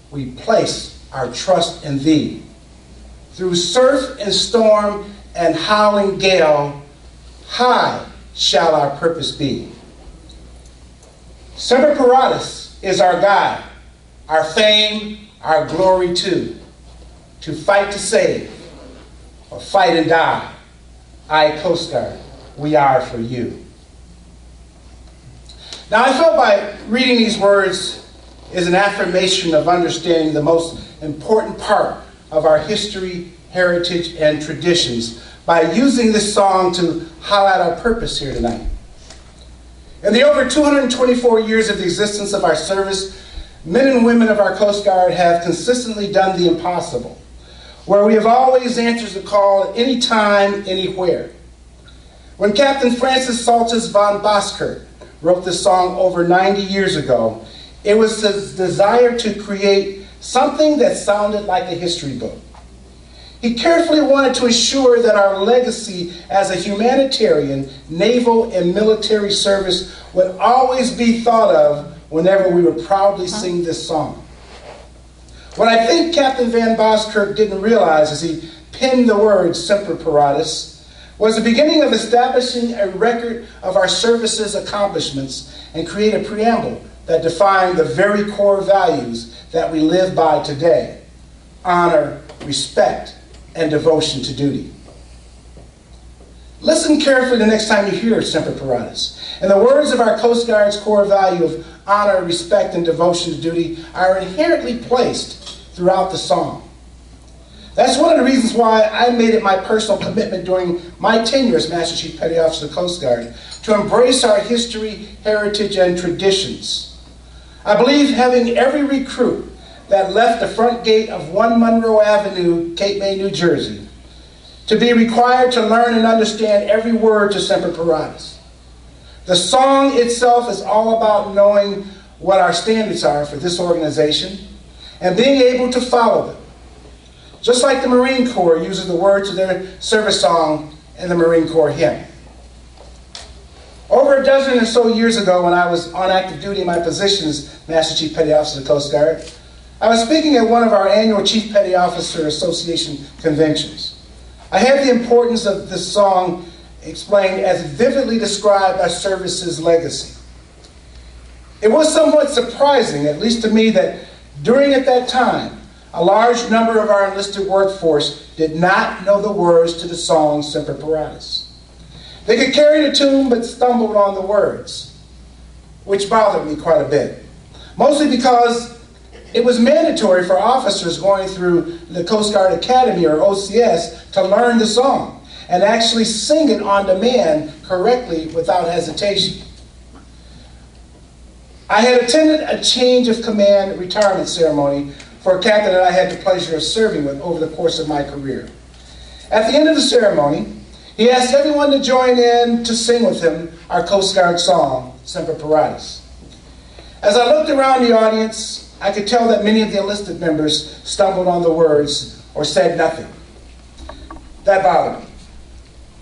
We place our trust in thee. Through surf and storm and howling gale, high shall our purpose be. Semper Paratus is our guide, our fame, our glory too. To fight to save, or fight and die, I, Coast Guard, we are for you. Now, I felt by reading these words is an affirmation of understanding the most important part of our history, heritage, and traditions by using this song to highlight our purpose here tonight. In the over 224 years of the existence of our service, men and women of our Coast Guard have consistently done the impossible, where we have always answered the call at any time, anywhere. When Captain Francis Saltus von Boskert wrote this song over 90 years ago, it was his desire to create something that sounded like a history book. He carefully wanted to ensure that our legacy as a humanitarian, naval, and military service would always be thought of whenever we would proudly sing this song. What I think Captain Van Boskirk didn't realize as he penned the words Semper Paratus was the beginning of establishing a record of our service's accomplishments and create a preamble that defined the very core values that we live by today: honor, respect, and devotion to duty. Listen carefully the next time you hear Semper Paratus. In the words of our Coast Guard's core value of honor, respect, and devotion to duty are inherently placed throughout the song. That's one of the reasons why I made it my personal commitment during my tenure as Master Chief Petty Officer of the Coast Guard to embrace our history, heritage, and traditions. I believe having every recruit that left the front gate of 1 Monroe Avenue, Cape May, New Jersey, to be required to learn and understand every word to Semper Paratus. The song itself is all about knowing what our standards are for this organization and being able to follow them. Just like the Marine Corps uses the words of their service song in the Marine Corps hymn. Over a dozen or so years ago, when I was on active duty in my position as Master Chief Petty Officer of the Coast Guard, I was speaking at one of our annual Chief Petty Officer Association conventions. I had the importance of this song explained as it vividly described our service's legacy. It was somewhat surprising, at least to me, that during at that time, a large number of our enlisted workforce did not know the words to the song Semper Paratus. They could carry the tune but stumbled on the words, which bothered me quite a bit. Mostly because it was mandatory for officers going through the Coast Guard Academy, or OCS, to learn the song and actually sing it on demand correctly without hesitation. I had attended a change of command retirement ceremony for a captain that I had the pleasure of serving with over the course of my career. At the end of the ceremony, he asked everyone to join in to sing with him our Coast Guard song, Semper Paratus. As I looked around the audience, I could tell that many of the enlisted members stumbled on the words or said nothing. That bothered me.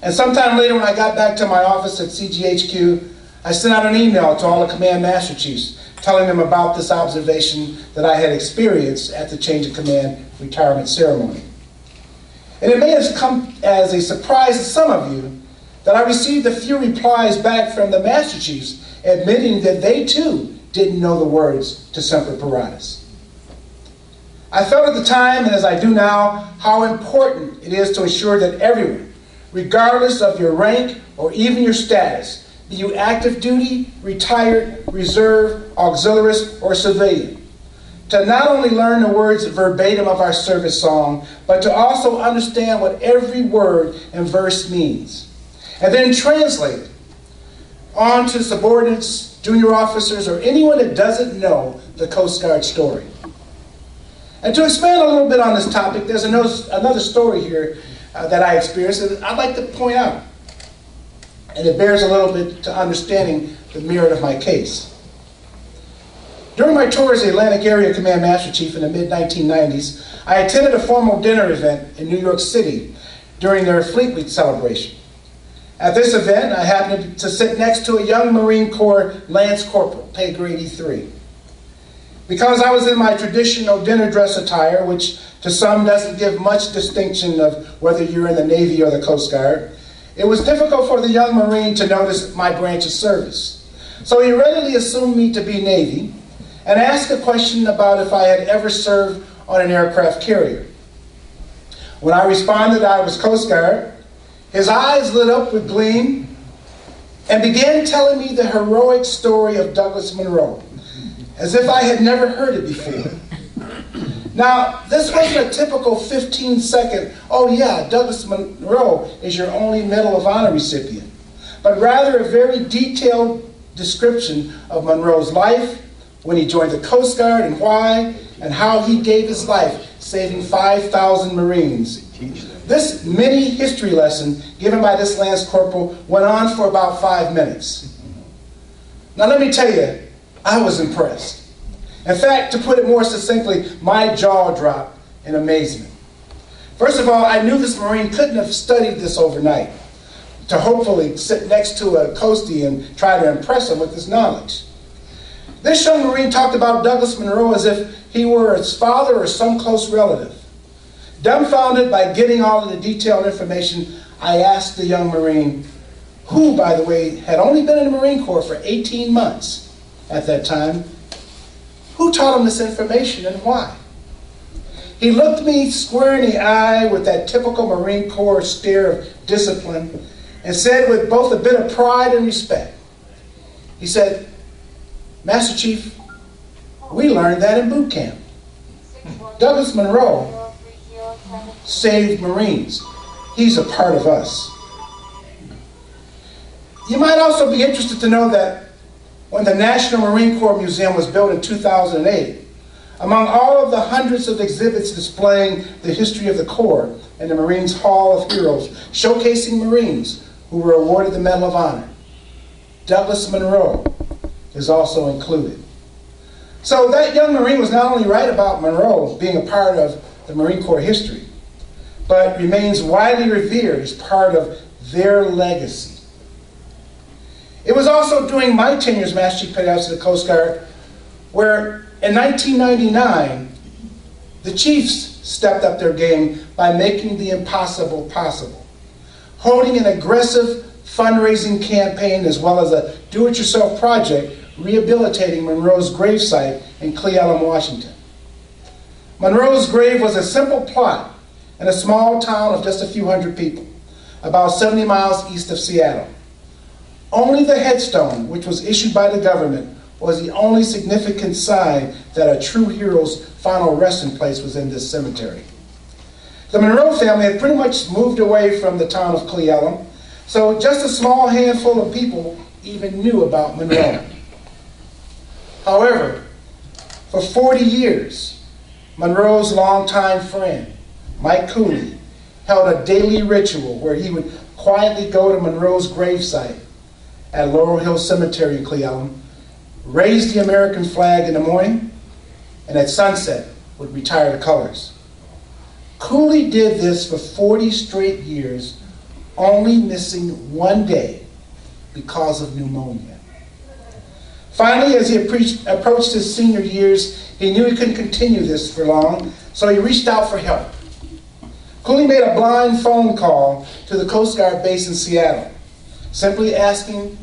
And sometime later, when I got back to my office at CGHQ, I sent out an email to all the command master chiefs telling them about this observation that I had experienced at the change of command retirement ceremony. And it may have come as a surprise to some of you that I received a few replies back from the master chiefs admitting that they too didn't know the words to Semper Paratus. I felt at the time, and as I do now, how important it is to ensure that everyone, regardless of your rank or even your status, be you active duty, retired, reserve, auxiliarist, or civilian, to not only learn the words verbatim of our service song, but to also understand what every word and verse means, and then translate it on to subordinates, junior officers, or anyone that doesn't know the Coast Guard story. And to expand a little bit on this topic, there's another story here that I experienced that I'd like to point out. And it bears a little bit to understanding the merit of my case. During my tour as the Atlantic Area Command Master Chief in the mid-1990s, I attended a formal dinner event in New York City during their Fleet Week celebration. At this event, I happened to sit next to a young Marine Corps Lance Corporal, pay grade E3. Because I was in my traditional dinner dress attire, which to some doesn't give much distinction of whether you're in the Navy or the Coast Guard, it was difficult for the young Marine to notice my branch of service. So he readily assumed me to be Navy and asked a question about if I had ever served on an aircraft carrier. When I responded I was Coast Guard, his eyes lit up with gleam and began telling me the heroic story of Douglas Monroe, as if I had never heard it before. Now, this wasn't a typical 15-second, oh yeah, Douglas Monroe is your only Medal of Honor recipient, but rather a very detailed description of Monroe's life, when he joined the Coast Guard and why, and how he gave his life saving 5,000 Marines. This mini history lesson given by this Lance Corporal went on for about 5 minutes. Now let me tell you, I was impressed. In fact, to put it more succinctly, my jaw dropped in amazement. First of all, I knew this Marine couldn't have studied this overnight to hopefully sit next to a coastie and try to impress him with his knowledge. This young Marine talked about Douglas Monroe as if he were his father or some close relative. Dumbfounded by getting all of the detailed information, I asked the young Marine, who, by the way, had only been in the Marine Corps for 18 months at that time, who taught him this information and why? He looked me square in the eye with that typical Marine Corps stare of discipline and said with both a bit of pride and respect, he said, Master Chief, we learned that in boot camp. Douglas Monroe saved Marines. He's a part of us. You might also be interested to know that when the National Marine Corps Museum was built in 2008, among all of the hundreds of exhibits displaying the history of the Corps in the Marines Hall of Heroes, showcasing Marines who were awarded the Medal of Honor, Douglas Monroe is also included. So that young Marine was not only right about Monroe being a part of the Marine Corps history, but remains widely revered as part of their legacy. It was also during my tenure as Master Chief Petty Officer of the Coast Guard where in 1999, the Chiefs stepped up their game by making the impossible possible, holding an aggressive fundraising campaign as well as a do-it-yourself project rehabilitating Monroe's gravesite in Cle Elum, Washington. Monroe's grave was a simple plot in a small town of just a few hundred people, about 70 miles east of Seattle. Only the headstone, which was issued by the government, was the only significant sign that a true hero's final resting place was in this cemetery. The Monroe family had pretty much moved away from the town of Cle Elum, so just a small handful of people even knew about Monroe. However, for 40 years, Monroe's longtime friend, Mike Cooley, held a daily ritual where he would quietly go to Monroe's gravesite at Laurel Hill Cemetery in Cle Elum, raise the American flag in the morning, and at sunset would retire the colors. Cooley did this for 40 straight years, only missing one day because of pneumonia. Finally, as he approached his senior years, he knew he couldn't continue this for long, so he reached out for help. Cooley made a blind phone call to the Coast Guard base in Seattle, simply asking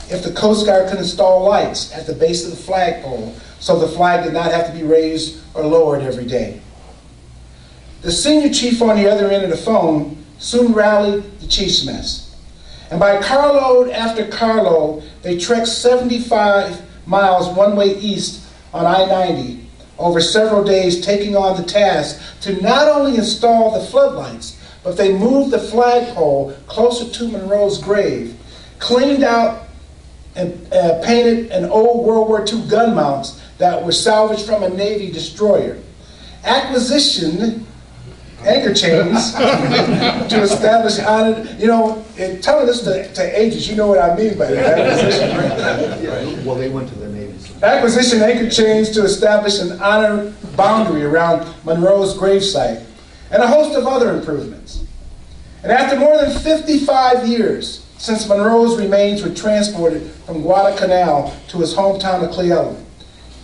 if the Coast Guard could install lights at the base of the flagpole so the flag did not have to be raised or lowered every day. The senior chief on the other end of the phone soon rallied the chief's mess. And by carload after carload, they trekked 75 miles one way east on I-90 over several days, taking on the task to not only install the floodlights, but they moved the flagpole closer to Monroe's grave, cleaned out and painted an old World War II gun mounts that were salvaged from a Navy destroyer, acquisitioned anchor chains to establish honor. You know, telling this to ages, you know what I mean by that. Acquisition.
Well, they went to the Navy.
Acquisition anchor chains to establish an honor boundary around Monroe's gravesite, and a host of other improvements. And after more than 55 years since Monroe's remains were transported from Guadalcanal to his hometown of Cle Elum,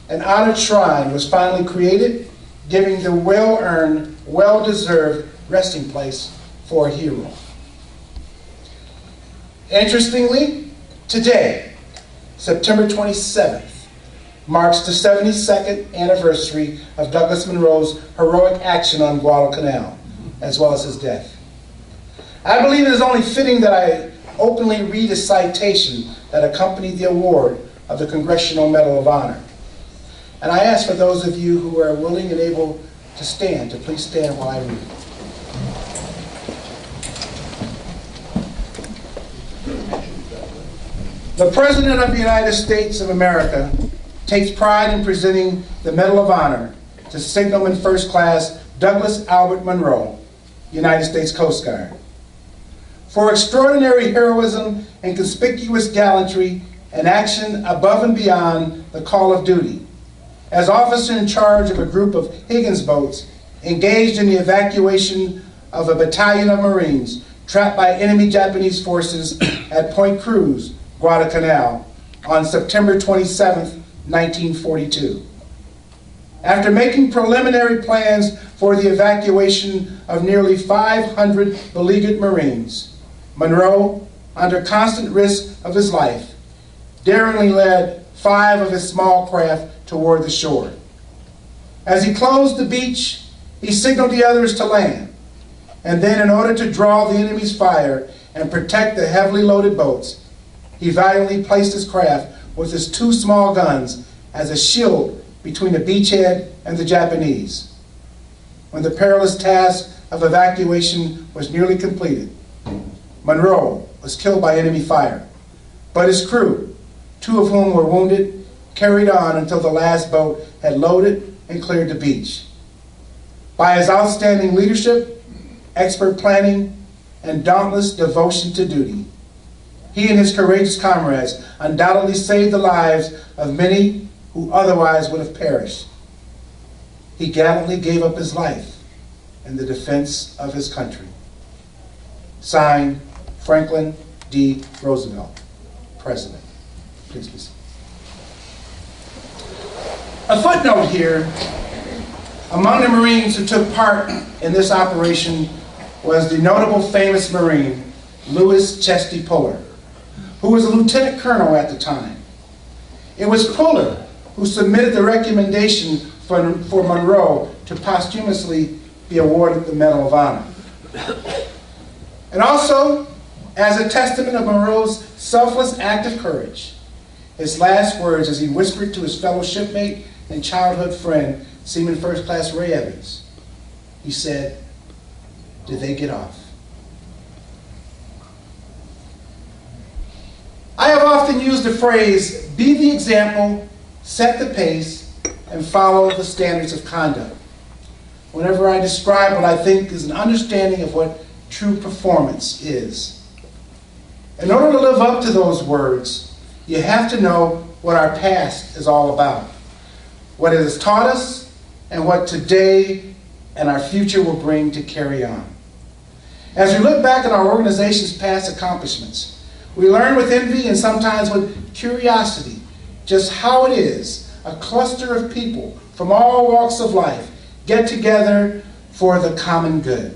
an honored shrine was finally created, giving the well-earned, well-deserved resting place for a hero. Interestingly, today, September 27th, marks the 72nd anniversary of Douglas Monroe's heroic action on Guadalcanal, as well as his death. I believe it is only fitting that I openly read a citation that accompanied the award of the Congressional Medal of Honor. And I ask for those of you who are willing and able to stand, to please stand while I read. The President of the United States of America takes pride in presenting the Medal of Honor to Signalman First Class Douglas Albert Monroe, United States Coast Guard, for extraordinary heroism and conspicuous gallantry and action above and beyond the call of duty, as officer in charge of a group of Higgins boats engaged in the evacuation of a battalion of Marines trapped by enemy Japanese forces at Point Cruz, Guadalcanal, on September 27, 1942. After making preliminary plans for the evacuation of nearly 500 beleaguered Marines, Monroe, under constant risk of his life, daringly led 5 of his small craft toward the shore. As he closed the beach, he signaled the others to land, and then, in order to draw the enemy's fire and protect the heavily loaded boats, he valiantly placed his craft with his 2 small guns as a shield between the beachhead and the Japanese. When the perilous task of evacuation was nearly completed, Monroe was killed by enemy fire, but his crew, 2 of whom were wounded, carried on until the last boat had loaded and cleared the beach. By his outstanding leadership, expert planning, and dauntless devotion to duty, he and his courageous comrades undoubtedly saved the lives of many who otherwise would have perished. He gallantly gave up his life in the defense of his country. Signed, Franklin D. Roosevelt, President. Please be seated. A footnote here, among the Marines who took part in this operation was the notable famous Marine, Lewis Chesty Puller, who was a lieutenant colonel at the time. It was Puller who submitted the recommendation for Monroe to posthumously be awarded the Medal of Honor. And also, as a testament of Monroe's selfless act of courage, his last words as he whispered to his fellow shipmate and childhood friend, Seaman First Class Ray Evans, he said, "Did they get off?" I have often used the phrase, be the example, set the pace, and follow the standards of conduct whenever I describe what I think is an understanding of what true performance is. In order to live up to those words, you have to know what our past is all about, what it has taught us, and what today and our future will bring to carry on. As we look back at our organization's past accomplishments, we learn with envy and sometimes with curiosity just how it is a cluster of people from all walks of life get together for the common good.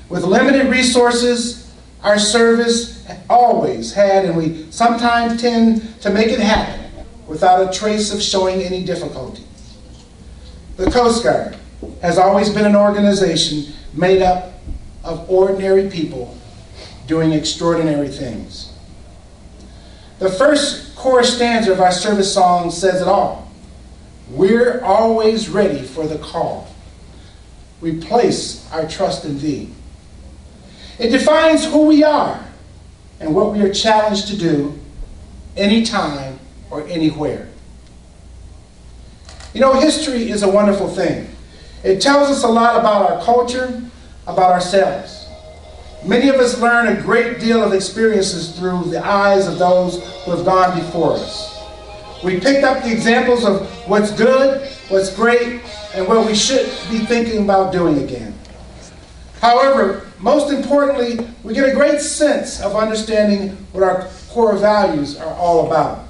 With limited resources, our service always had, and we sometimes tend to make it happen without a trace of showing any difficulty. The Coast Guard has always been an organization made up of ordinary people doing extraordinary things. The first chorus stanza of our service song says it all. We're always ready for the call. We place our trust in thee. It defines who we are and what we are challenged to do anytime or anywhere. You know, history is a wonderful thing. It tells us a lot about our culture, about ourselves. Many of us learn a great deal of experiences through the eyes of those who have gone before us. We picked up the examples of what's good, what's great, and what we should be thinking about doing again. However, most importantly, we get a great sense of understanding what our core values are all about.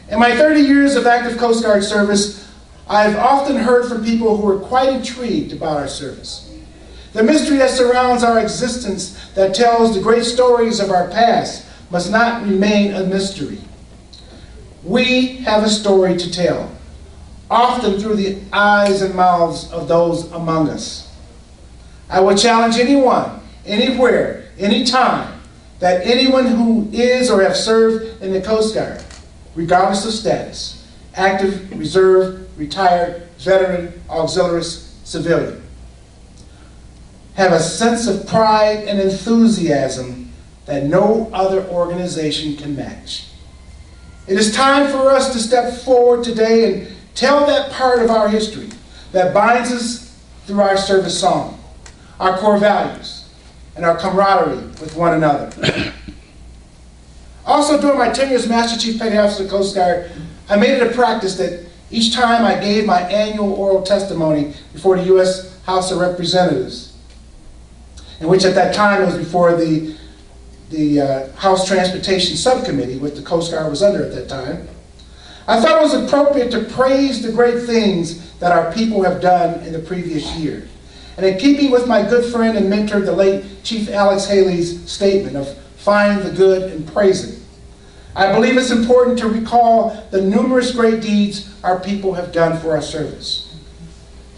In my 30 years of active Coast Guard service, I've often heard from people who are quite intrigued about our service. The mystery that surrounds our existence that tells the great stories of our past must not remain a mystery. We have a story to tell, often through the eyes and mouths of those among us. I will challenge anyone, anywhere, anytime, that anyone who is or have served in the Coast Guard, regardless of status, active, reserve, retired, veteran, auxiliaries, civilian, have a sense of pride and enthusiasm that no other organization can match. It is time for us to step forward today and tell that part of our history that binds us through our service song, our core values, and our camaraderie with one another. Also, during my tenure as Master Chief Petty Officer of the Coast Guard, I made it a practice that each time I gave my annual oral testimony before the U.S. House of Representatives, in which at that time it was before the House Transportation Subcommittee, which the Coast Guard was under at that time, I thought it was appropriate to praise the great things that our people have done in the previous year. And in keeping with my good friend and mentor, the late Chief Alex Haley's statement of find the good and praise it, I believe it's important to recall the numerous great deeds our people have done for our service.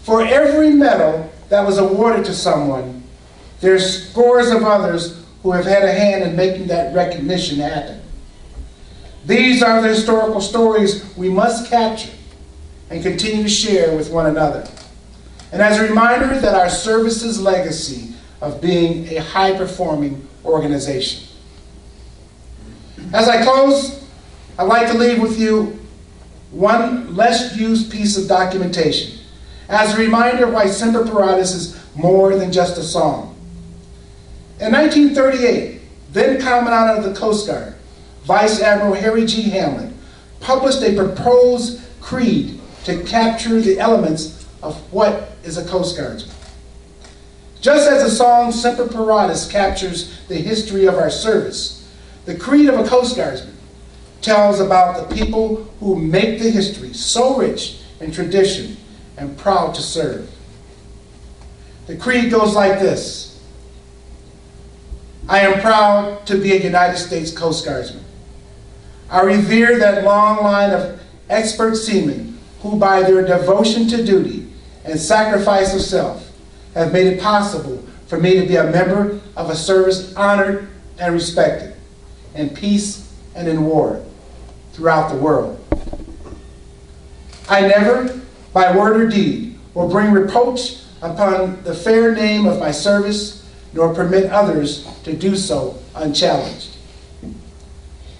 For every medal that was awarded to someone, there's scores of others who have had a hand in making that recognition happen. These are the historical stories we must capture and continue to share with one another. And as a reminder that our service's legacy of being a high-performing organization. As I close, I'd like to leave with you one less used piece of documentation as a reminder why Semper Paratus is more than just a song. In 1938, then Commandant of the Coast Guard, Vice Admiral Harry G. Hamlin, published a proposed creed to capture the elements of what is a Coast Guardsman. Just as the song Semper Paratus captures the history of our service, the creed of a Coast Guardsman tells about the people who make the history so rich in tradition and proud to serve. The creed goes like this: I am proud to be a United States Coast Guardsman. I revere that long line of expert seamen who, by their devotion to duty and sacrifice of self, have made it possible for me to be a member of a service honored and respected in peace and in war throughout the world. I never, by word or deed, will bring reproach upon the fair name of my service, nor permit others to do so unchallenged.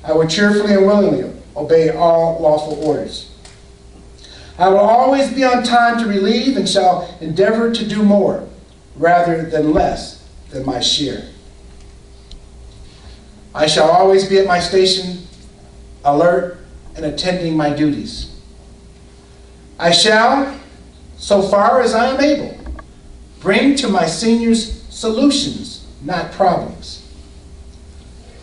I will cheerfully and willingly obey all lawful orders. I will always be on time to relieve and shall endeavor to do more rather than less than my share. I shall always be at my station, alert and attending my duties. I shall, so far as I am able, bring to my seniors solutions, not problems.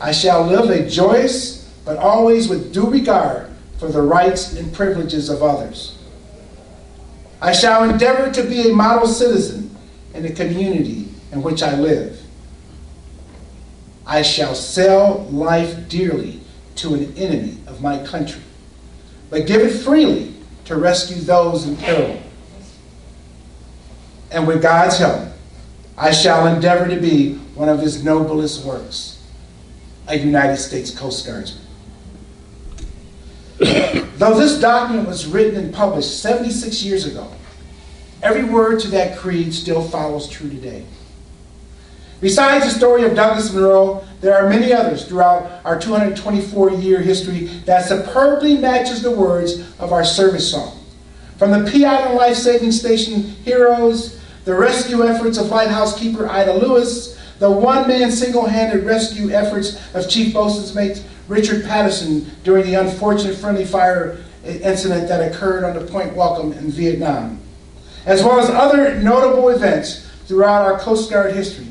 I shall live a joyous, but always with due regard for the rights and privileges of others. I shall endeavor to be a model citizen in the community in which I live. I shall sell life dearly to an enemy of my country, but give it freely to rescue those in peril. And with God's help, I shall endeavor to be one of his noblest works, a United States Coast Guardsman. Though this document was written and published 76 years ago, every word to that creed still follows true today. Besides the story of Douglas Monroe, there are many others throughout our 224-year history that superbly matches the words of our service song. From the P Island Life Saving Station heroes, the rescue efforts of lighthouse keeper Ida Lewis, the one-man single-handed rescue efforts of Chief Boatswain's Mate Richard Patterson during the unfortunate friendly fire incident that occurred on the Point Welcome in Vietnam, as well as other notable events throughout our Coast Guard history,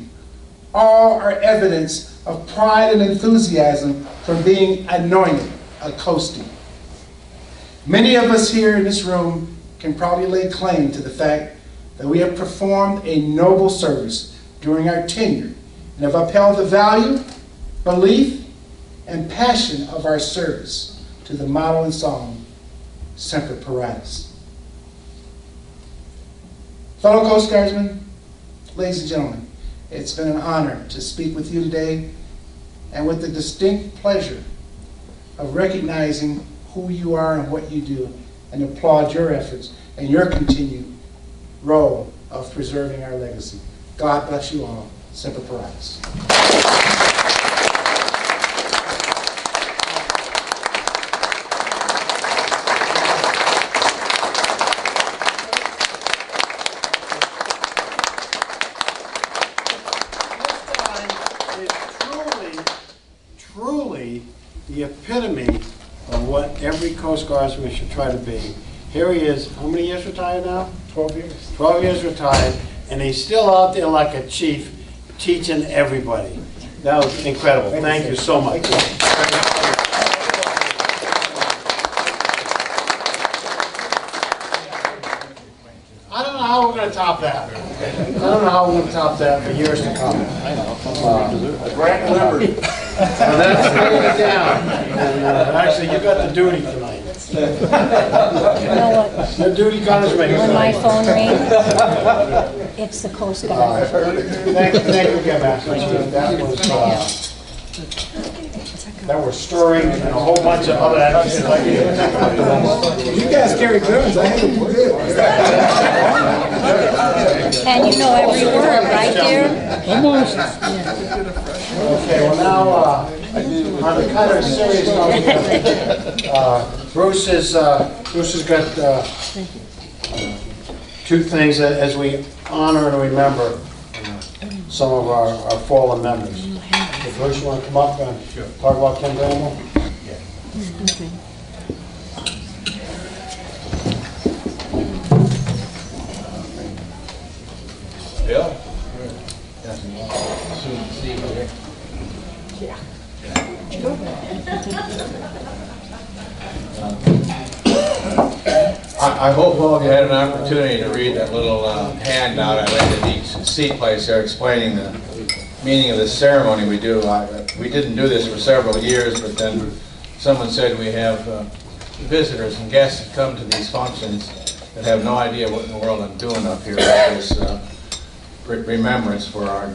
all are evidence of pride and enthusiasm from being anointed a coastie. Many of us here in this room can probably lay claim to the fact that we have performed a noble service during our tenure and have upheld the value, belief, and passion of our service to the motto and song, Semper Paratus. Fellow Coast Guardsmen, ladies and gentlemen, it's been an honor to speak with you today, and with the distinct pleasure of recognizing who you are and what you do, and applaud your efforts and your continued role of preserving our legacy. God bless you all. Semper Paratus.
Truly the epitome of what every Coast Guardsman should try to be. Here he is, how many years retired now?
12 years.
12 years retired, and he's still out there like a chief, teaching everybody. That was incredible. Thank you so much. I don't know how we're going to top that. I don't know how we're going to top that for years to come. I know. Grant Liberty. That's bringing it down. And, actually, you got the duty tonight.
You know what?
Your duty comes with
When my phone rings, it's the Coast Guard.
Thank you again, Master. That was that were stirring and a whole bunch of other activities like
You guys carry guns, I had to good.
And you know every word, right there?
Almost. Okay, well now, on a kind of serious note, Bruce has got two things as we honor and remember some of our fallen members. So Bruce, you want to come up and talk about Ken Bramwell?
Bill? I hope all of you had an opportunity to read that little handout I laid at each seat place there explaining the meaning of the ceremony we do. We didn't do this for several years, but then someone said we have visitors and guests that come to these functions that have no idea what in the world I'm doing up here with this remembrance for our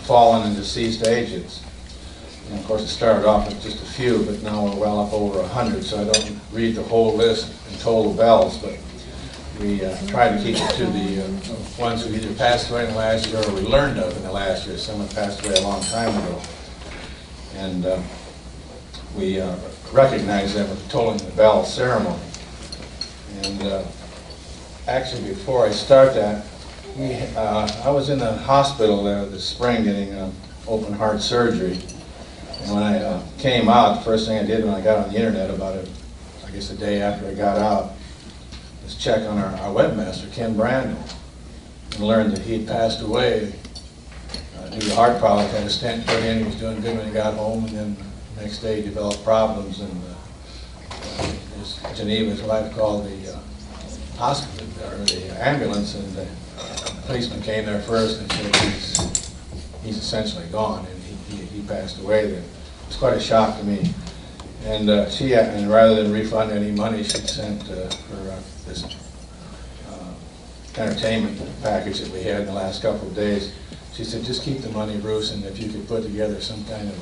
fallen and deceased agents. And of course, it started off with just a few, but now we're well up over 100, so I don't read the whole list and toll the bells, but we try to keep it to the ones who either passed away in the last year or we learned of in the last year. Some have passed away a long time ago. And we recognize them with the tolling the bell ceremony. And actually, before I start that, I was in the hospital there this spring getting open heart surgery. And when I came out, the first thing I did when I got on the internet about it, I guess the day after I got out, was check on our webmaster, Ken Brandon, and learned that he'd passed away due to heart problems. Had a stent put in, he was doing good when he got home, and then the next day he developed problems, and Geneva, his wife, called the hospital, or the ambulance, and the policeman came there first and said he's essentially gone, and he passed away then. It was quite a shock to me. And and rather than refund any money, she sent for this entertainment package that we had in the last couple of days. She said, just keep the money, Bruce, and if you could put together some kind of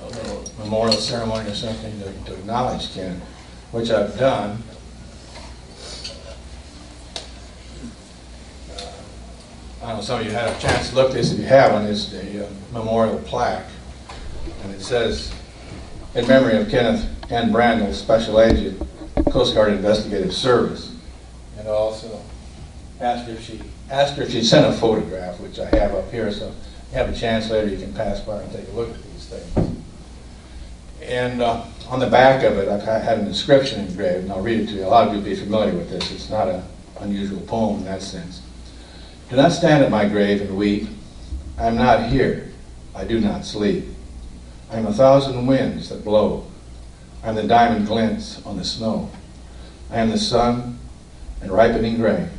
a little memorial ceremony or something to acknowledge Ken, which I've done. I don't know, some of you had a chance to look at this. If you haven't, it's a memorial plaque. And it says, in memory of Kenneth N. Brandel, Special Agent, Coast Guard Investigative Service. And also asked her if she sent a photograph, which I have up here. So if you have a chance later, you can pass by and take a look at these things. And on the back of it, I've had an inscription engraved, and I'll read it to you. A lot of you will be familiar with this. It's not an unusual poem in that sense. Do not stand at my grave and weep. I am not here. I do not sleep. I am 1,000 winds that blow. I am the diamond glints on the snow. I am the sun and ripening grain.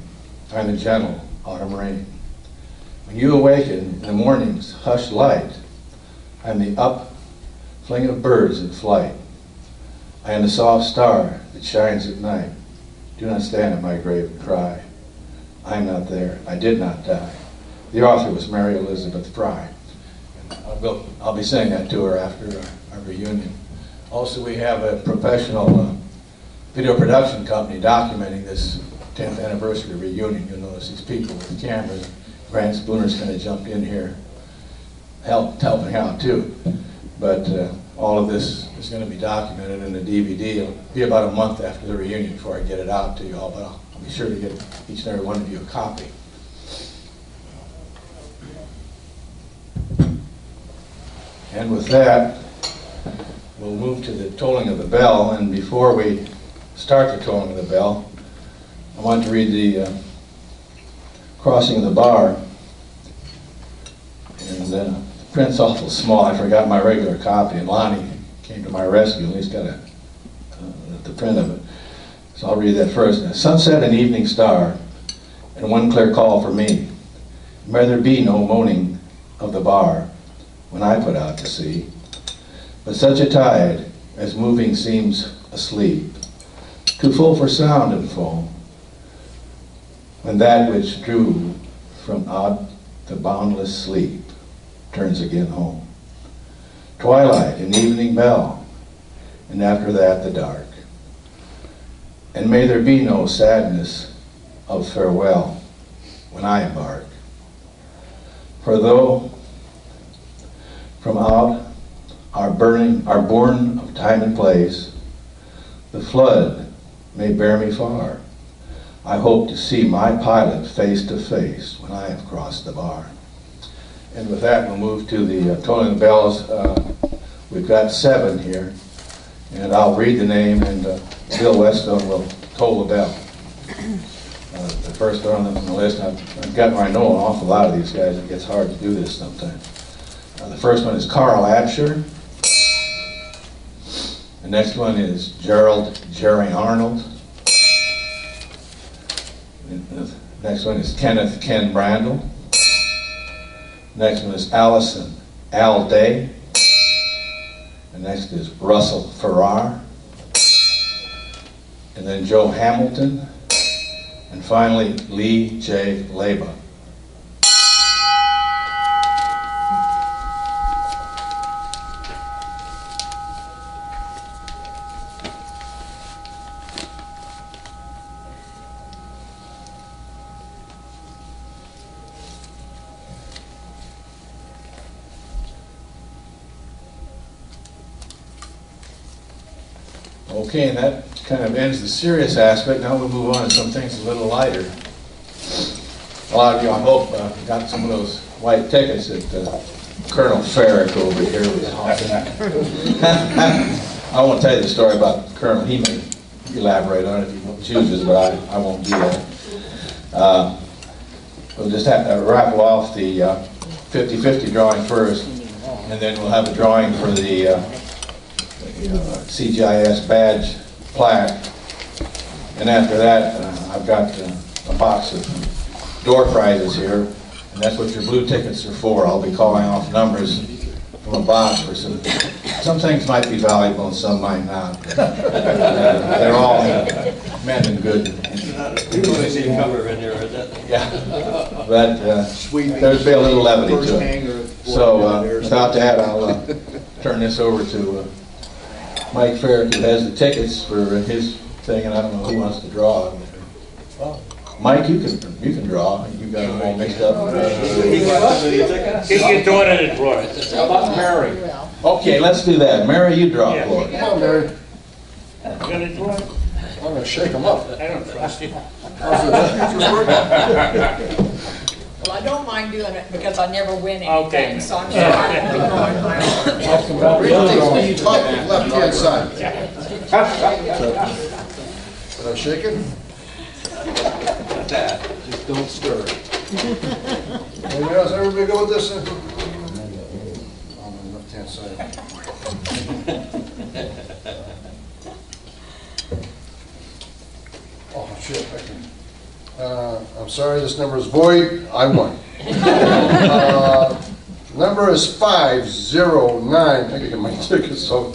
I am the gentle autumn rain. When you awaken in the morning's hushed light, I am the upfling of birds in flight. I am the soft star that shines at night. Do not stand at my grave and cry. I am not there. I did not die. The author was Mary Elizabeth Fry. I'll be saying that to her after our reunion. Also, we have a professional video production company documenting this 10th anniversary reunion. You'll notice these people with cameras. Grant Spooner's kind of jumped in here, helping out too. But all of this is going to be documented in the DVD. It'll be about a month after the reunion before I get it out to you all, but I'll be sure to get each and every one of you a copy. And with that, we'll move to the tolling of the bell. And before we start the tolling of the bell, I want to read the crossing of the bar. And the print's awful small. I forgot my regular copy, and Lonnie came to my rescue. At least got the print of it. So I'll read that first. Sunset and evening star, and one clear call for me. May there be no moaning of the bar when I put out to sea, but such a tide as moving seems asleep, too full for sound and foam, when that which drew from out the boundless sleep turns again home. twilight and evening bell, and after that the dark. And may there be no sadness of farewell when I embark. For though from out our bourne of time and place, the flood may bear me far, I hope to see my pilot face to face when I have crossed the bar. And with that, we'll move to the tolling the bells. We've got 7 here, and I'll read the name, and Bill Weston will toll the bell. The first one on the list, I've gotten where I know an awful lot of these guys. It gets hard to do this sometimes. The first one is Carl Absher. The next one is Gerald Jerry Arnold. The next one is Kenneth Ken Brandel. Next one is Allison Al Day. The next is Russell Farrar. And then Joe Hamilton. And finally, Lee J. Leba. Okay, and that kind of ends the serious aspect. Now we'll move on to some things a little lighter. A lot of you, I hope, got some of those white tickets that Colonel Farrick over here was hawking. I won't tell you the story about Colonel. He may elaborate on it if he chooses, but I won't do that. We'll just have to raffle off the 50-50 drawing first, and then we'll have a drawing for the CGIS badge plaque, and after that I've got a box of door prizes here, and that's what your blue tickets are for. I'll be calling off numbers from a box for some things might be valuable and some might not. They're all meant in good.
Cover in there, is it?
Yeah, but there's been a little levity to it. So without that, I'll turn this over to Mike Farrick, who has the tickets for his thing, and I don't know who wants to draw. Mike, you can draw. You got them all mixed up.
Get your daughter to draw it.
How about Mary?
Okay, let's do that. Mary, you draw for it.
Come on, Mary.
You gonna draw it?
I'm going to shake them up.
I don't trust you.
Well, I don't mind doing it because I never win
Okay.
anything, so I'm sure I won't be drawing my own.
Left-hand side. Did I shake it?
Just don't stir it.
Anyone else, everybody go with this? On the left-hand side. Oh, shit, I can. I'm sorry, this number is void. I won. Number is 509. I can get my tickets, so.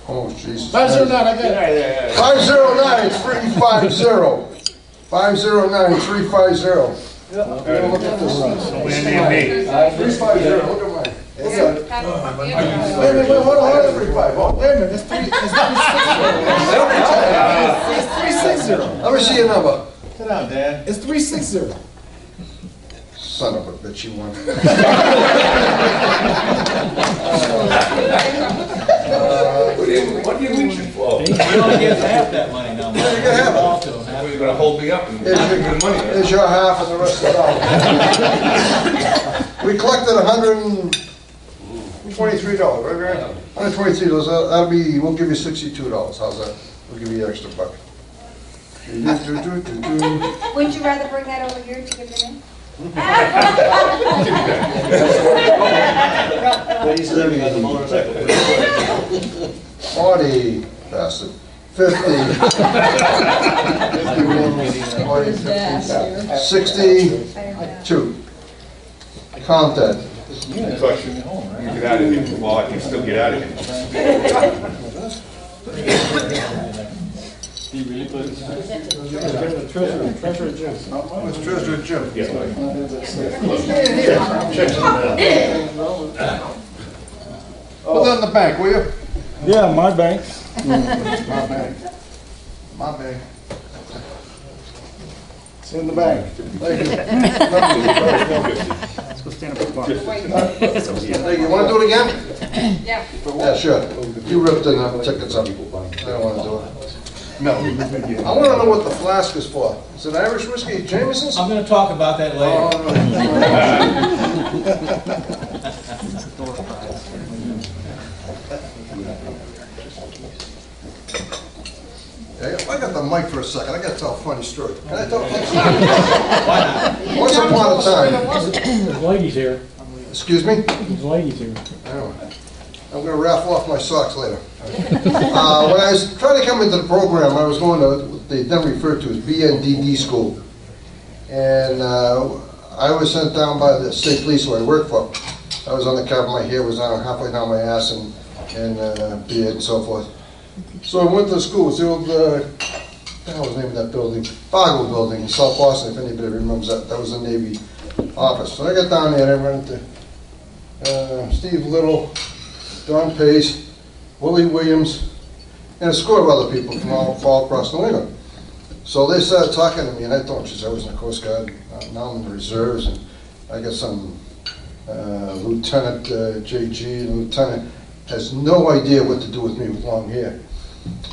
Oh, Jesus.
509, I got it.
509-350. 509-350. Look at this.
Somewhere near me.
350, look at mine. Wait a minute, hold on, 350. Oh, wait a minute, that's 360. Let me see your number.
Sit down, Dad. It's 360.
Son of a bitch, you won.
What are you reaching for?
You only get half that money now.
Yeah, you can have it.
You're going to hold me up and give me the money.
Here's your half and the rest of the dollar. We collected $123, right, Mary? $123. That'll be, we'll give you $62. How's that? We'll give you the extra buck.
Wouldn't you rather bring that over here to give it in?
He's living on the motorcycle.
40, bastard. 50. 62. Content.
Question. You get out of here. Well, I can still get out of here.
He really put his treasure Jim.
What's Treasurer Jim?
Yes,
Checks in the mail. Put that in the bank, will you?
Yeah, my bank.
My bank. My bank.
It's in the bank.
Thank you.
Let's go stand up at the bar.
Thank you. Want to do it again?
Yeah.
Yeah, sure. You ripped the tickets up. I don't want to do it. No. I want to know what the flask is for. Is it Irish whiskey, Jameson's?
I'm going to talk about that later.
Yeah, I got the mic for a second. I got to tell a funny story. Can I tell a funny story? Once upon a time.
There's ladies here.
Excuse me?
There's ladies here.
Anyway, I'm going to raffle off my socks later. When I was trying to come into the program, I was going to what they then referred to as BNDD school. And I was sent down by the state police who I worked for. I was on the cap, my hair was down halfway down my ass and beard and so forth. So I went to school. It was the old, what the hell was the name of that building? Fargo building in South Boston, if anybody remembers that. That was the Navy office. So I got down there and I ran into Steve Little, Don Pace, Willie Williams, and a score of other people from all across New England. So they started talking to me, and I thought, geez, I was in the Coast Guard. Now I'm in the reserves, and I got some Lieutenant JG, and Lieutenant has no idea what to do with me with long hair.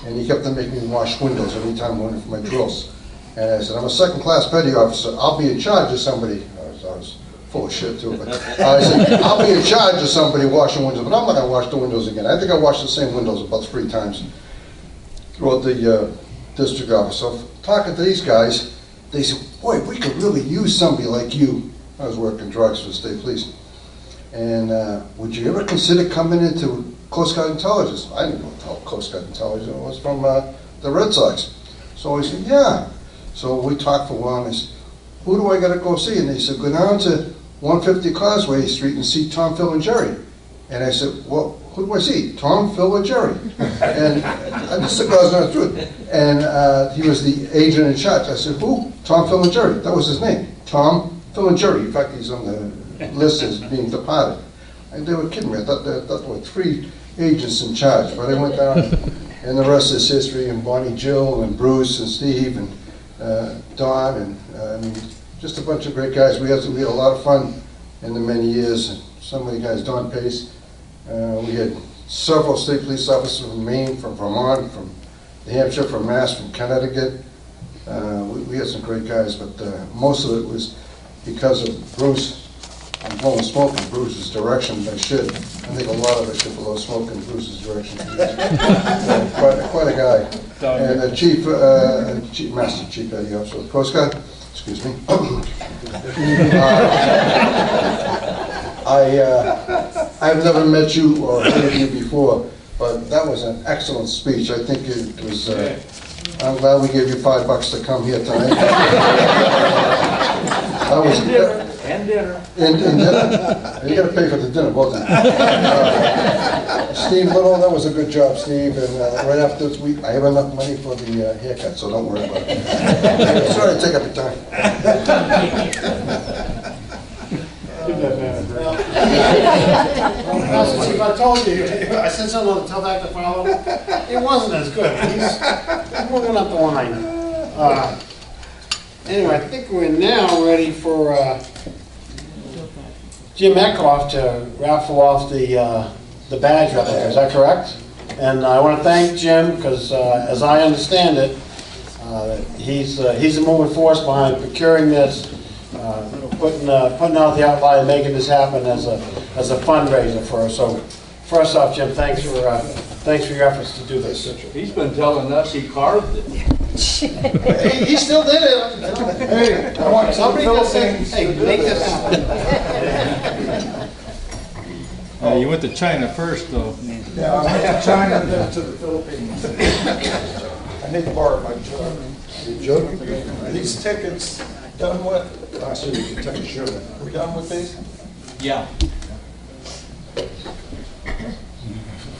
And he kept on making me wash windows every time I went in for my drills. And I said, I'm a second-class petty officer. I'll be in charge of somebody. I was full of shit, too. But I said, I'll be in charge of somebody washing windows, but I'm not going to wash the windows again. I think I washed the same windows about 3 times throughout the district office. So talking to these guys, they said, boy, we could really use somebody like you. I was working drugs for the state police. And would you ever consider coming into Coast Guard Intelligence? I didn't know what Coast Guard Intelligence was from the Red Sox. So I said, yeah. So we talked for a while, and I said, who do I got to go see? And they said, go down to 150 Causeway Street and see Tom, Phil, and Jerry. And I said, well, who do I see? Tom, Phil, or Jerry? And this is the guy's not through it. And he was the agent in charge. I said, who? Tom, Phil, and Jerry. That was his name. Tom, Phil, and Jerry. In fact, he's on the list as being departed. And they were kidding me. I thought there were 3 agents in charge. But I went down, and the rest is history. And Bonnie, Jill, and Bruce, and Steve, and Don, and I mean, just a bunch of great guys. We had a lot of fun in the many years. And some of the guys, Don Pace. We had several state police officers from Maine, from Vermont, from New Hampshire, from Mass, from Connecticut. We had some great guys, but most of it was because of Bruce. I'm blowing smoke in Bruce's direction, but I should. I think a lot of it should blow smoke in Bruce's direction. Quite a guy. And the Master Chief Petty Officer of the Coast Guard, excuse me. I've never met you or heard of you before, but that was an excellent speech. I think it was, I'm glad we gave you $5 to come here tonight.
And dinner.
And dinner. You got to pay for the dinner, both of you. Steve Little, that was a good job, Steve. And right after this week, I have enough money for the haircut, so don't worry about it. Sorry to take up your time.
Chief, I told you, I said something to tell that to follow. It wasn't as good. He's moving up the line. Anyway, I think we're now ready for Jim Eckhoff to raffle off the badge up there. Is that correct? And I want to thank Jim because, as I understand it, he's the moving force behind procuring this, putting out the outlay and making this happen as a fundraiser for us. So, first off, Jim, thanks for your efforts to do this.
He's been telling us he carved it.
He still did it. Hey, I want somebody to say, hey, make this happen.
You went to China first, though.
Yeah, I went to China and then to the Philippines. I need to borrow my joke. You joking? These tickets done with? I said you can take a shirt. We done with these?
Yeah.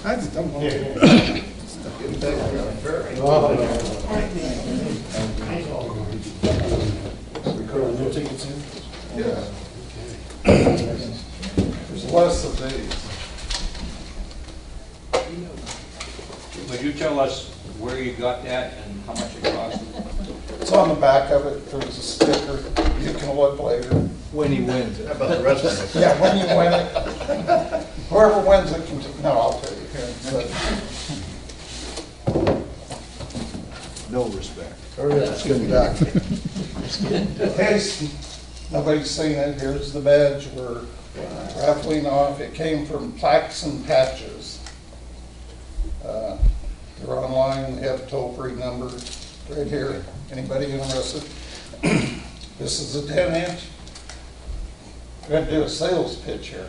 I'm here.
New tickets in?
Yeah. There's less of these.
us where you got that and how much it cost?
It's on the back of it, there's a sticker, you can look later.
When he wins it.
How about the rest of it? Yeah, when you win it. Whoever wins it can, no, I'll tell you here in a second.
No respect. Oh, yeah, it's getting back.
In case nobody's seen it, here's the badge we're raffling off. It came from Plaques and Patches. They're online, they have a toll-free number right here. Anybody interested? This is a 10-inch. We're going to do a sales pitch here.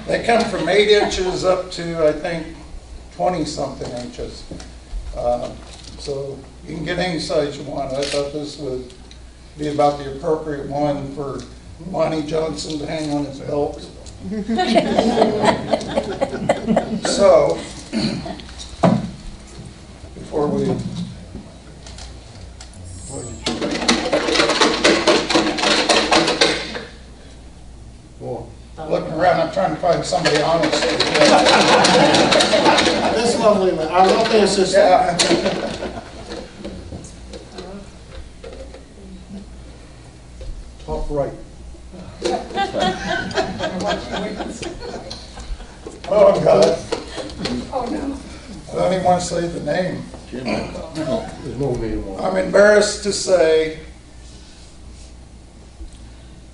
They come from 8 inches up to, I think, 20-something inches. So you can get any size you want. I thought this would be about the appropriate one for Monty Johnson to hang on his belt. So, before we... Looking around, I'm trying to find somebody honest.
This lovely man, our lovely assistant.
Yeah.
Top right.
Oh, God.
Oh, no.
I don't even want to say the name.
There's no name on it.
I'm embarrassed to say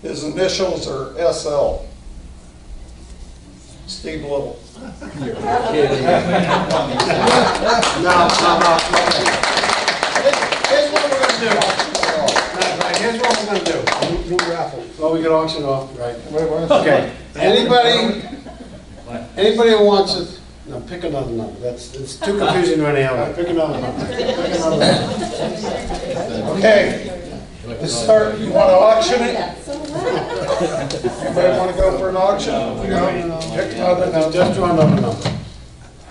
his initials are SL. Steve Little.
You're kidding.
No. Here's what we're gonna do. Here's what we're gonna do.
New raffle.
Well, we can auction off, right?
Okay.
Anybody who wants it, no, pick another number. It's too confusing right now. Pick another number.
Okay. To start, you want to auction it? Anybody want to go for an auction? No. Pick another number.
Just draw another number.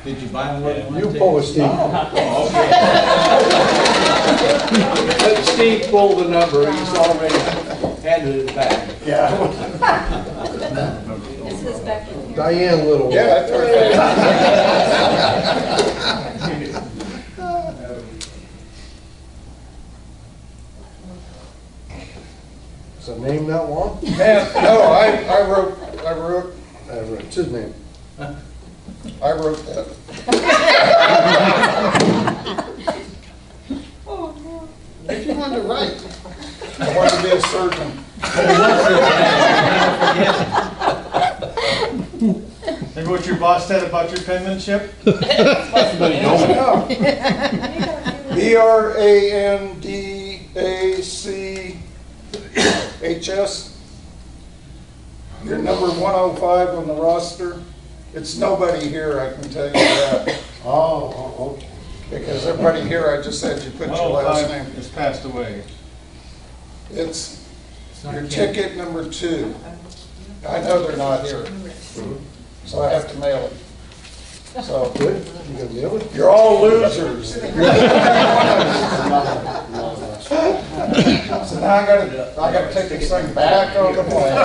Did you buy more than one?
You pull it, Steve. Let Steve pull the number, he's already handed it back.
Yeah.
Is his back in here?
Diane Little.
Yeah, I thought that.
Is the name that long?
Man, no, I wrote,
It's his name.
I wrote that.
If you want to write.
I wanted to be a surgeon.
Maybe what your boss said about your penmanship?
BRANDACHS. You're number 105 on the roster. It's nobody here, I can tell you that.
Oh, okay.
Because everybody here, I just said you put your last name.
It's passed away.
It's your ticket number 2. I know they're not here, so I have to mail it. So,
Good, you gonna mail it?
you're all losers. So now I gotta take this thing back on the plane.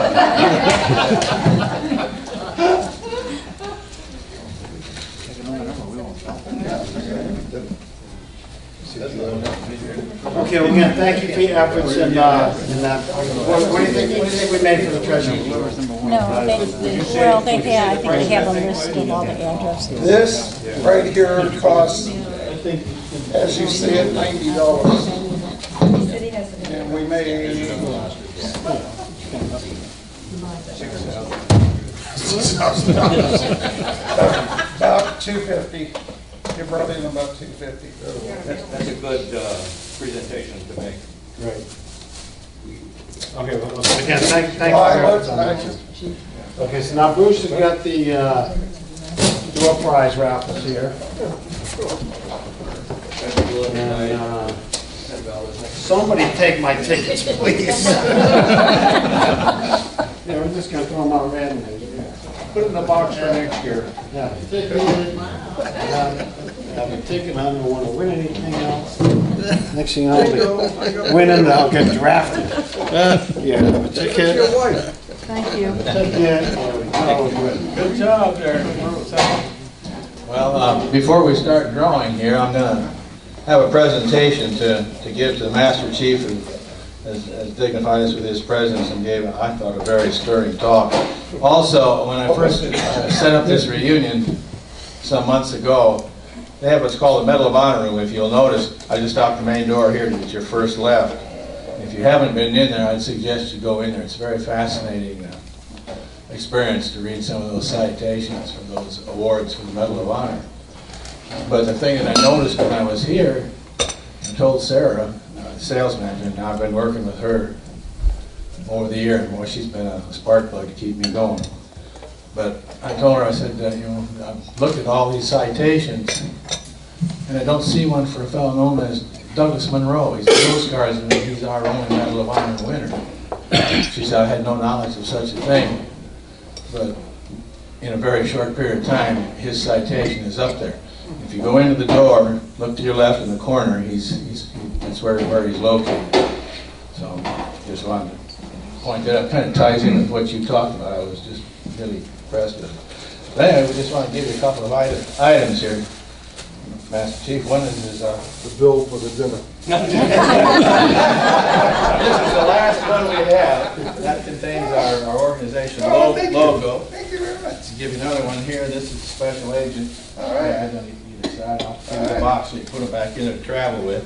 Okay, well, again, thank you for your efforts and that. What do you think we made for the treasurer?
No, I think they have a list of all the addresses.
This right here costs, as you see it, $90. And we made about $250. You brought in about $250.
That's a good presentation to make.
Right. Okay, well, again, thank you for your efforts. Okay, so now Bruce has got the door prize raffles here. And, somebody take my tickets, please. Yeah, we're just gonna throw them out randomly.
Put it in the box for next year.
Yeah. I have a ticket, I don't want to win anything else. Next thing I'll be winning, I'll get drafted. Yeah, I have a ticket.
Your wife.
Thank you.
Ticket. Oh, good.
Good job there.
Well, before we start drawing here, I'm going to have a presentation to give to the Master Chief, who has dignified us with his presence and gave, I thought, a very stirring talk. Also, when I first set up this reunion some months ago, they have what's called a Medal of Honor room. If you'll notice, I just stopped the main door here to get your first left. If you haven't been in there, I'd suggest you go in there. It's a very fascinating experience to read some of those citations for those awards for the Medal of Honor. But the thing that I noticed when I was here, I told Sarah, the sales manager, and I've been working with her over the years. Boy, she's been a spark plug to keep me going. But I told her, I said, you know, I've looked at all these citations, and I don't see one for a fellow known as Douglas Monroe. He's a Coast Guardsman, and he's our only Medal of Honor winner. She said, I had no knowledge of such a thing. But in a very short period of time, his citation is up there. If you go into the door, look to your left in the corner, that's where he's located. So, just wanted to point that out. Kind of ties in with what you talked about. I was just really impressed with it. But anyway, we just want to give you a couple of items here, Master Chief. One is
the bill for the dinner.
This is the last one we have. That contains our organization logo.
Thank you very much.
To give you another one here, this is a special agent. All right. I don't either side. I'll put the box so you put it back in there to travel with.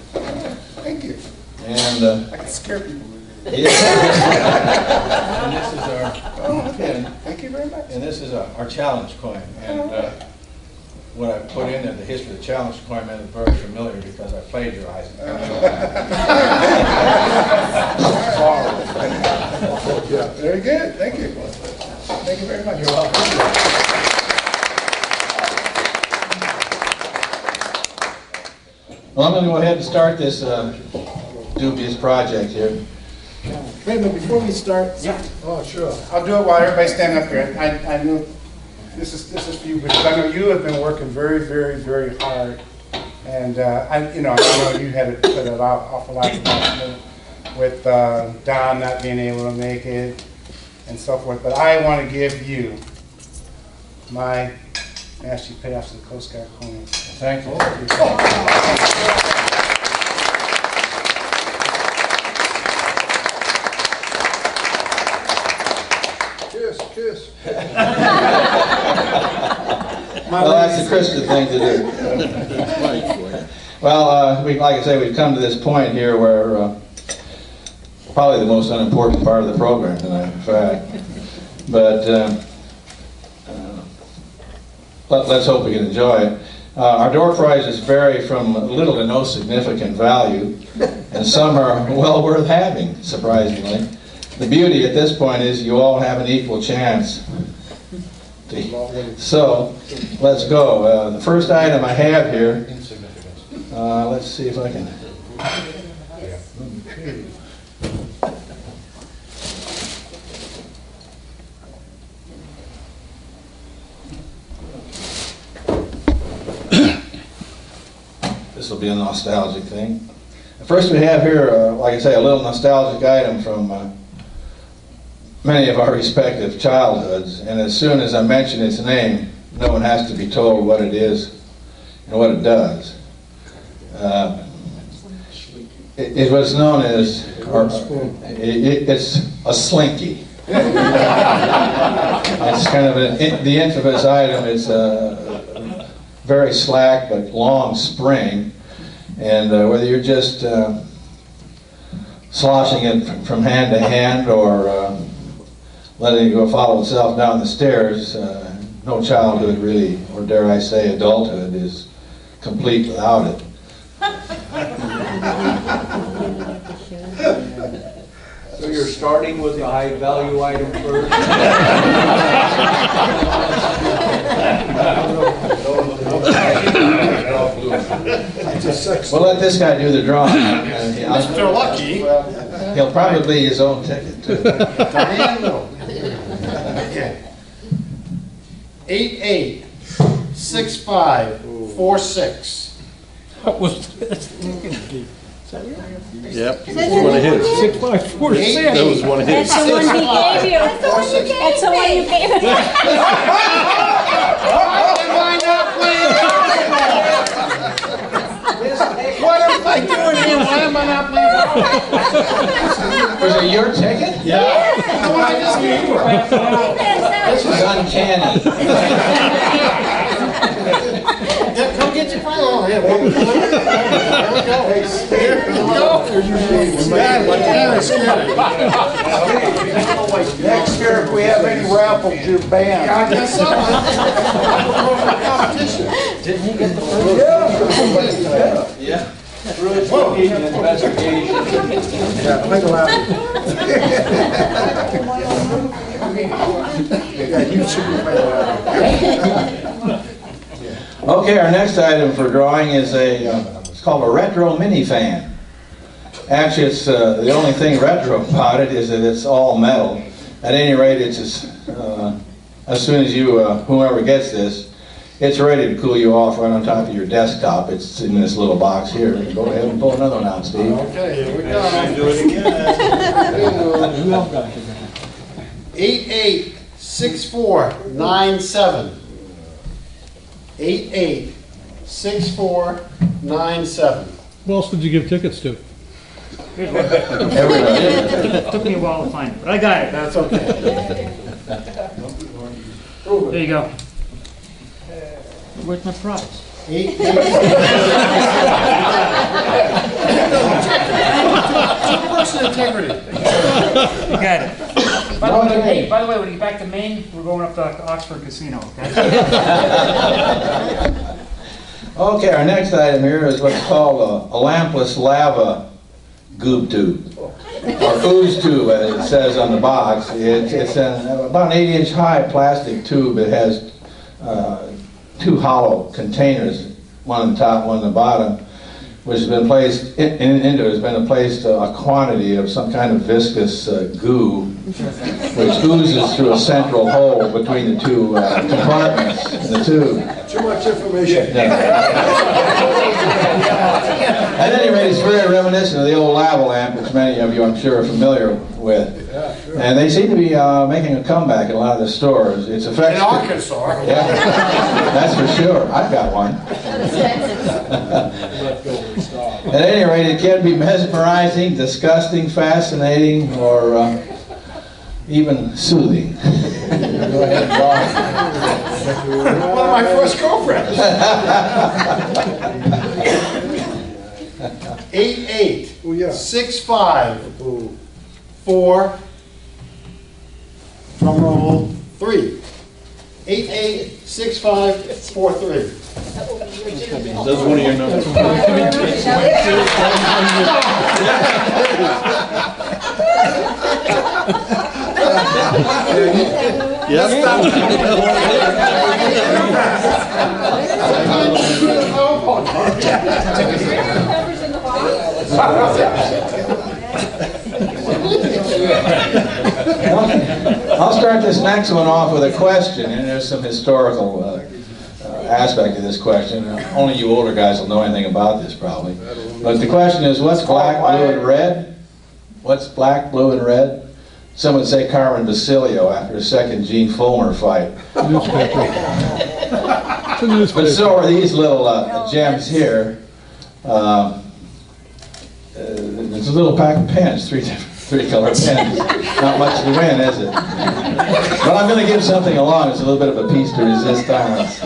Thank you.
And
I can scare people with it.
yeah. And this is our pin.
Thank you very much.
And this is our challenge coin. And what I put in there, the history of the challenge coin, made it very familiar because I plagiarized it.
Yeah, very good. Thank you. Thank you very much.
You're welcome. Well, I'm going to go ahead and start this dubious project here.
Wait a minute, before we start,
Oh, sure.
I'll do it while everybody's standing up here. I know this is for you, because I know you have been working very, very, very hard, and I know you had to put an awful lot of time with Don not being able to make it and so forth. But I want to give you my Master Chief Payoffs to the Coast Guard coin.
Thank you.
Kiss.
Well, that's the Christian thing to do. Well, like I say, we've come to this point here where probably the most unimportant part of the program tonight, in fact. But let's hope we can enjoy it. Our door prizes vary from little to no significant value, and some are well worth having, surprisingly. The beauty at this point is you all have an equal chance. So, let's go. The first item I have here, let's see if I can. This will be a nostalgic thing. First we have here, like I say, a little nostalgic item from many of our respective childhoods, and as soon as I mention its name, no one has to be told what it is and what it does. It was known as, it's a slinky. It's kind of the infamous item. It's a very slack but long spring, and whether you're just sloshing it from hand to hand or letting it go follow itself down the stairs, no childhood really, or dare I say adulthood, is complete without it.
So you're starting with the high value item first?
We'll let this guy do the drawing.
Mr. Lucky.
He'll probably be his own ticket too.
886546.
What was
Yep, that's one of his.
654.
That was one of his.
That's the one he gave you. That's the one you gave me.
Why not, please?
Why am I not playing?
Was it your ticket?
Yeah. No, I just gave her.
This is uncanny.
Yeah, come get your file. Oh, yeah, there we go.
Next year, if we have any raffles, you're banned.
I guess so. Competition.
Didn't he get the first?
Yeah.
Really speaking, investigation.
Yeah, make a laugh. Yeah, you should be
Okay, our next item for drawing is it's called a retro mini fan. Actually, it's the only thing retro about it is that it's all metal. At any rate, it's as soon as you, whoever gets this, it's ready to cool you off right on top of your desktop. It's in this little box here. Go ahead and pull another one out, Steve.
Okay, here we go.
Do it again.
886497. 886497.
Who else did you give tickets to?
It took me a while to find it, but I got it.
That's okay.
There you go. Where's my prize?
Person integrity.
You got it. By the way, hey, by the way, when you get back to Maine, we're going up to Oxford Casino. Okay?
Okay, our next item here is what's called a lampless lava goob tube, or ooze tube, as it says on the box. It's about an 8-inch high plastic tube. It has two hollow containers, one on the top, one on the bottom, which has been placed into it has been placed a quantity of some kind of viscous goo, which oozes through a central hole between the two compartments in the tube.
Too much information.
At any rate, it's very reminiscent of the old lava lamp, which many of you, I'm sure, are familiar with. And they seem to be making a comeback in a lot of the stores. It's effective.
In Arkansas.
Yeah, that's for sure. I've got one. At any rate, it can be mesmerizing, disgusting, fascinating, or even soothing. Go ahead and draw.
One of my first girlfriends. 8865 drum roll 3. 886543.
That's one of your numbers.
Yes.
I'll start this next one off with a question, and there's some historical aspect of this question. Only you older guys will know anything about this, probably. But the question is, what's black, blue, and red? What's black, blue, and red? Some would say Carmen Basilio after a second Gene Fulmer fight. But so are these little gems here. It's a little pack of pens, three color pens. Not much to win, is it? But I'm going to give something along. It's a little bit of a piece to resist violence.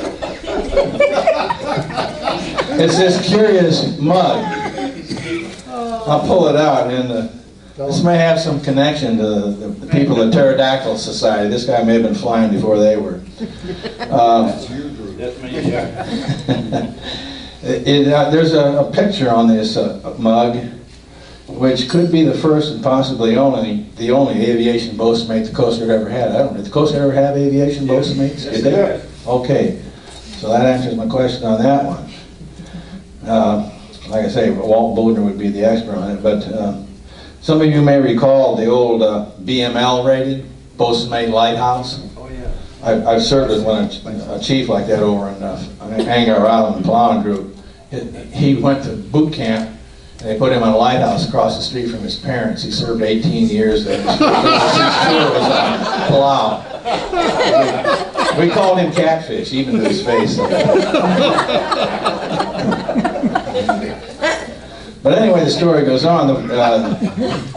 It's this curious mug. I'll pull it out, and this may have some connection to the people of the Pterodactyl Society. This guy may have been flying before they were. There's a picture on this mug, which could be the first and possibly the only aviation boatsmate the Coast Guard ever had. I don't know, did the Coast Guard ever have aviation boatsmates? Did they? Okay, so that answers my question on that one. Like I say, Walt Bodner would be the expert on it, but some of you may recall the old BML rated boatsmate lighthouse. Oh yeah. I've served as a chief like that over in Angar Island plowing group. He went to boot camp. And they put him on a lighthouse across the street from his parents. He served 18 years there. His tour was on plow. We called him Catfish, even to his face. But But anyway, the story goes on.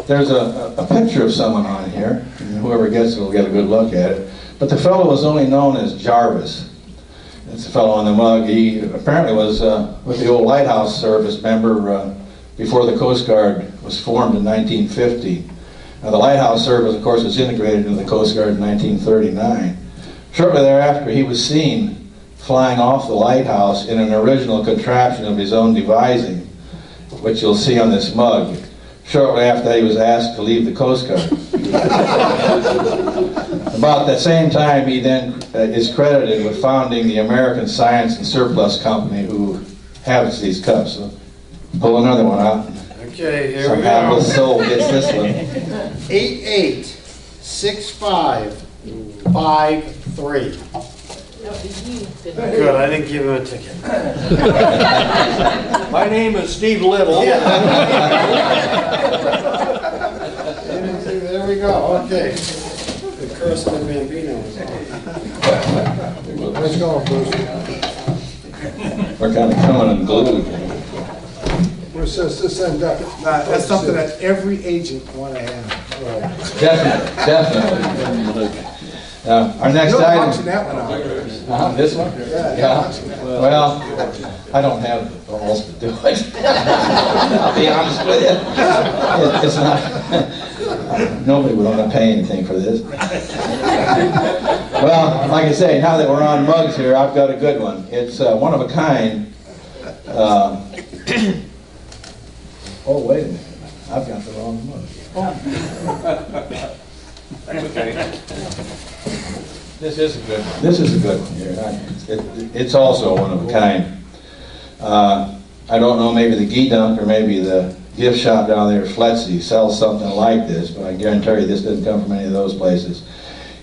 There's a picture of someone on here. And whoever gets it will get a good look at it. But the fellow was only known as Jarvis. That's the fellow on the mug. He apparently was with the old lighthouse service member before the Coast Guard was formed in 1950. Now, the lighthouse service, of course, was integrated into the Coast Guard in 1939. Shortly thereafter, he was seen flying off the lighthouse in an original contraption of his own devising, which you'll see on this mug. Shortly after that, he was asked to leave the Coast Guard. About the same time, he then is credited with founding the American Science and Surplus Company, who has these cups. So pull another one out.
Okay, here
Some
we go.
hapless soul gets this one.
886553. Good, I didn't give him a ticket.
My name is Steve Little.
There we go, okay. The curse of the Bambino is on.
Let's go, Bruce.
We're kind of coming unglued.
Bruce says this end up.
That's something that every agent want to have.
Definitely. Our next
You're
item.
punching that one out.
This one? Yeah. Well, I don't have the balls to do it. I'll be honest with you. It's not. Nobody would want to pay anything for this. Well, like I say, now that we're on mugs here, I've got a good one. It's one of a kind. Oh, wait a minute. I've got the wrong mug.
That's okay.
This is a good one. This is a good one here. It's also one of a kind. I don't know, maybe the Gee Dunk or maybe the gift shop down there at Fletsy sells something like this, but I guarantee you this didn't come from any of those places.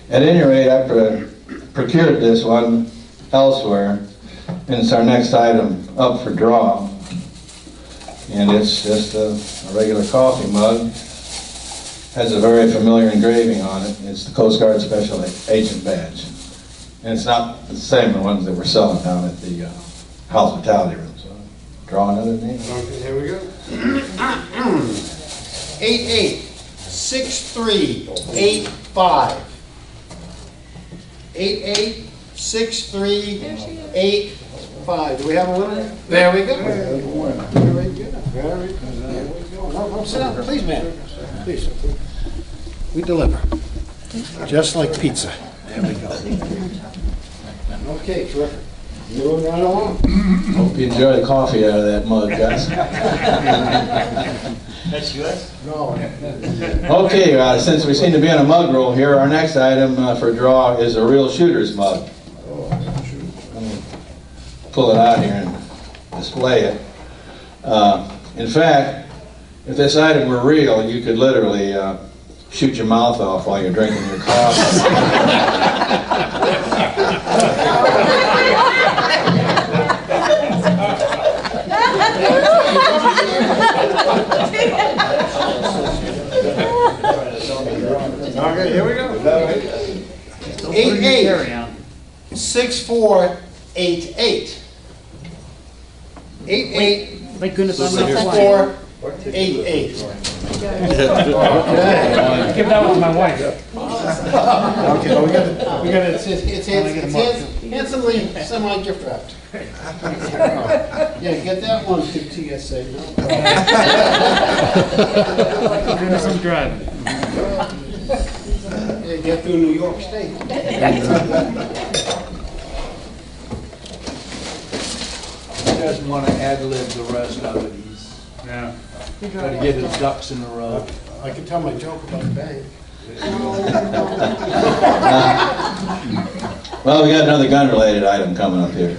At any rate, I procured this one elsewhere, and it's our next item up for draw. And it's just a regular coffee mug. Has a very familiar engraving on it. It's the Coast Guard Special Agent badge. And it's not the same as the ones that we're selling down at the hospitality room. So draw another name.
Okay, here we go. 886385. 886385. Do we have a winner? There we go. Very good. Very good. There we go. No, sit down, please, man. Please. We deliver. Just like pizza. There we go. Okay, terrific. Moving right along.
Hope you enjoy the coffee out of that mug, guys.
That's yours?
No.
Okay, since we seem to be on a mug roll here, our next item for draw is a real shooter's mug. Let me pull it out here and display it. In fact, if this item were real, you could literally shoot your mouth off while you're drinking your coffee.
Okay, here we go. 886488. 88.
Thank goodness I'm not
6488. Okay.
Give that one to my wife.
Okay, we got it's handsomely semi-gift wrapped. Yeah, get that one to TSA. No
Thank goodness I'm driving.
Yeah, get through New York State.
He doesn't want to ad-lib the rest of it. He's got to get his ducks in a row.
I can tell my joke about the bank.
Well, we got another gun-related item coming up here. You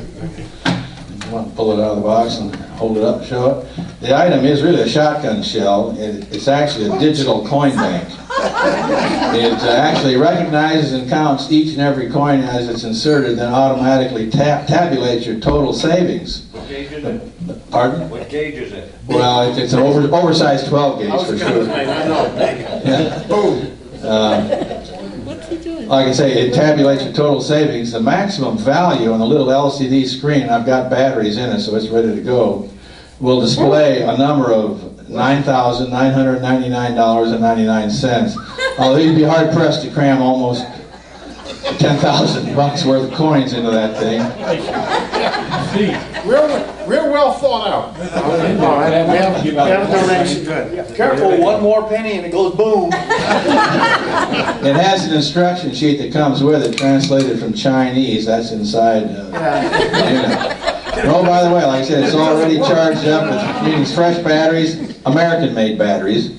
want to pull it out of the box and hold it up and show it? The item is really a shotgun shell. It's actually a digital coin bank. It actually recognizes and counts each and every coin as it's inserted, then automatically tabulates your total savings.
What gauge is it?
Pardon?
What gauge is it?
Well, it's an oversized 12 gauge for sure.
Yeah. Boom.
Like I say, it tabulates your total savings. The maximum value on the little LCD screen, I've got batteries in it, so it's ready to go, will display a number of $9,999.99. Although you'd be hard pressed to cram almost 10,000 bucks worth of coins into that thing.
Real well thought out.
We have a donation. Good.
Careful, one more penny and it goes boom.
It has an instruction sheet that comes with it, translated from Chinese. That's inside. Oh, by the way, like I said, it's already charged up. It means fresh batteries, American-made batteries,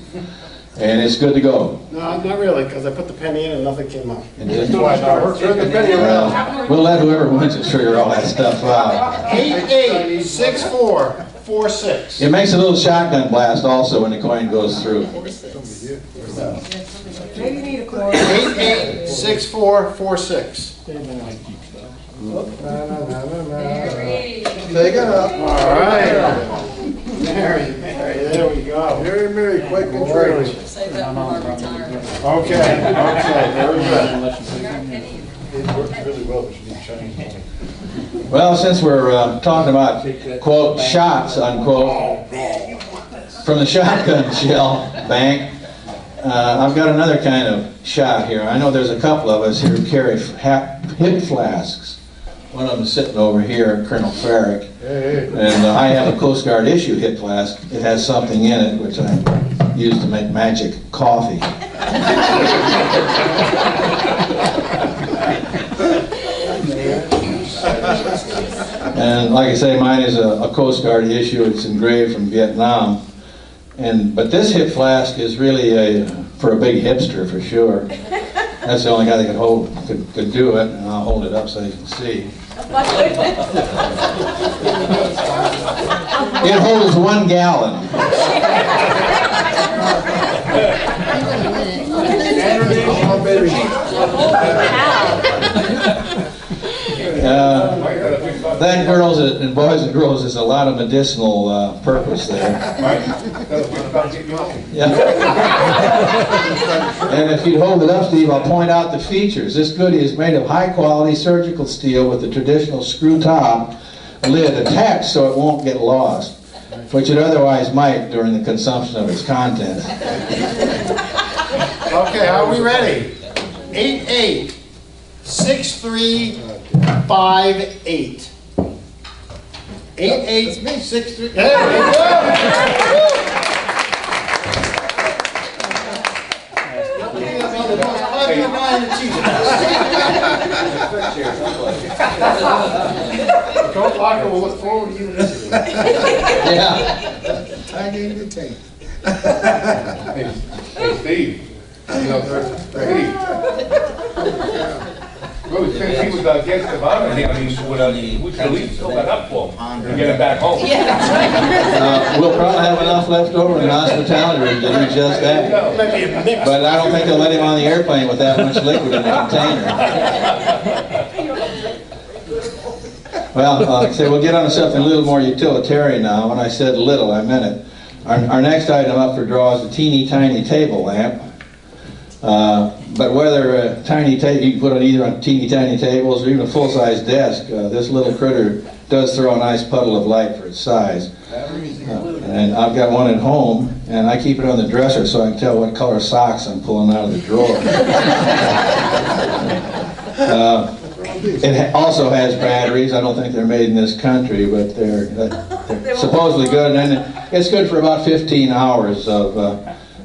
and it's good to go.
No, not really, because I put the penny in and nothing came out.
We'll let whoever wins it figure all that stuff out.
886446.
It makes a little shotgun blast also when the coin goes through.
Maybe you need a cord.
886446.
Take it up.
All right. Mary, there we go.
Mary, quite contrary.
Save that for our retirement.
Okay, very good.
It works really well, but you need Chinese money.
Well, since we're talking about, quote, shots, unquote, from the shotgun shell bank, I've got another kind of shot here. I know there's a couple of us here who carry hip flasks. One of them is sitting over here, Colonel Farrick. And I have a Coast Guard issue hip flask. It has something in it which I use to make magic coffee. And like I say, mine is a Coast Guard issue. It's engraved from Vietnam. But this hip flask is really for a big hipster for sure. That's the only guy that could do it, and I'll hold it up so you can see. It holds 1 gallon. That, girls and boys and girls, is a lot of medicinal purpose there. Yeah. And if you'd hold it up, Steve, I'll point out the features. This goodie is made of high-quality surgical steel with the traditional screw top lid attached so it won't get lost, which it otherwise might during the consumption of its contents.
Okay, are we ready? 886358. 8863. There we go. Coach Locker will look forward to you listening.
Yeah.
Tag in the tank.
Hey, Steve. You know, Steve. Well, he was against the bomber. I mean, we should at least fill that up for him and get him back home.
We'll probably have enough left over in the hospitality room to do just that. But I don't think they'll let him on the airplane with that much liquid in the container. Well, like I say, we'll get on to something a little more utilitarian now. When I said little, I meant it. Our next item up for draw is a teeny tiny table lamp. But whether a tiny table, you can put it either on teeny tiny tables or even a full-size desk, this little critter does throw a nice puddle of light for its size. And I've got one at home, and I keep it on the dresser so I can tell what color socks I'm pulling out of the drawer. It also has batteries. I don't think they're made in this country, but they're supposedly good. And it's good for about 15 hours of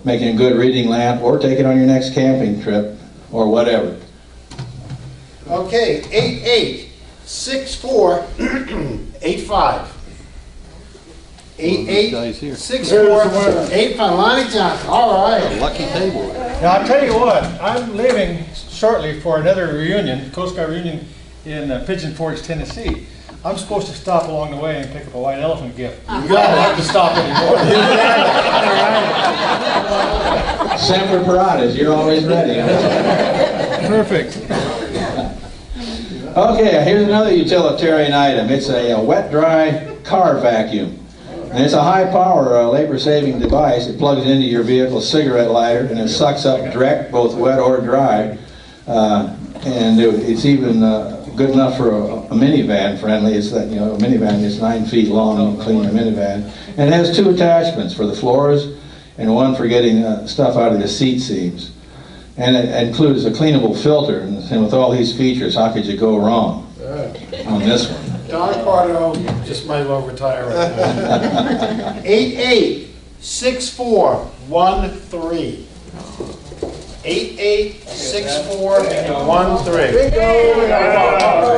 making a good reading lamp, or take it on your next camping trip, or whatever.
Okay, 886485. 886485. Lonnie Johnson. All right.
Lucky table.
Now, I'll tell you what, I'm leaving shortly for another reunion, Coast Guard reunion in Pigeon Forge, Tennessee. I'm supposed to stop along the way and pick up a white elephant gift. You don't have to stop anymore.
Semper Paratus, you're always ready.
Perfect.
Okay, here's another utilitarian item. It's a wet-dry car vacuum. And it's a high-power, labor-saving device. It plugs into your vehicle's cigarette lighter, and it sucks up direct, both wet or dry. And it's even good enough for a minivan friendly. It's that, a minivan is 9 feet long, you can clean a minivan. And it has 2 attachments for the floors and one for getting stuff out of the seat seams. And it includes a cleanable filter, and with all these features, how could you go wrong on this one?
Don Pardo just might as well retire right now. 886413. 886413.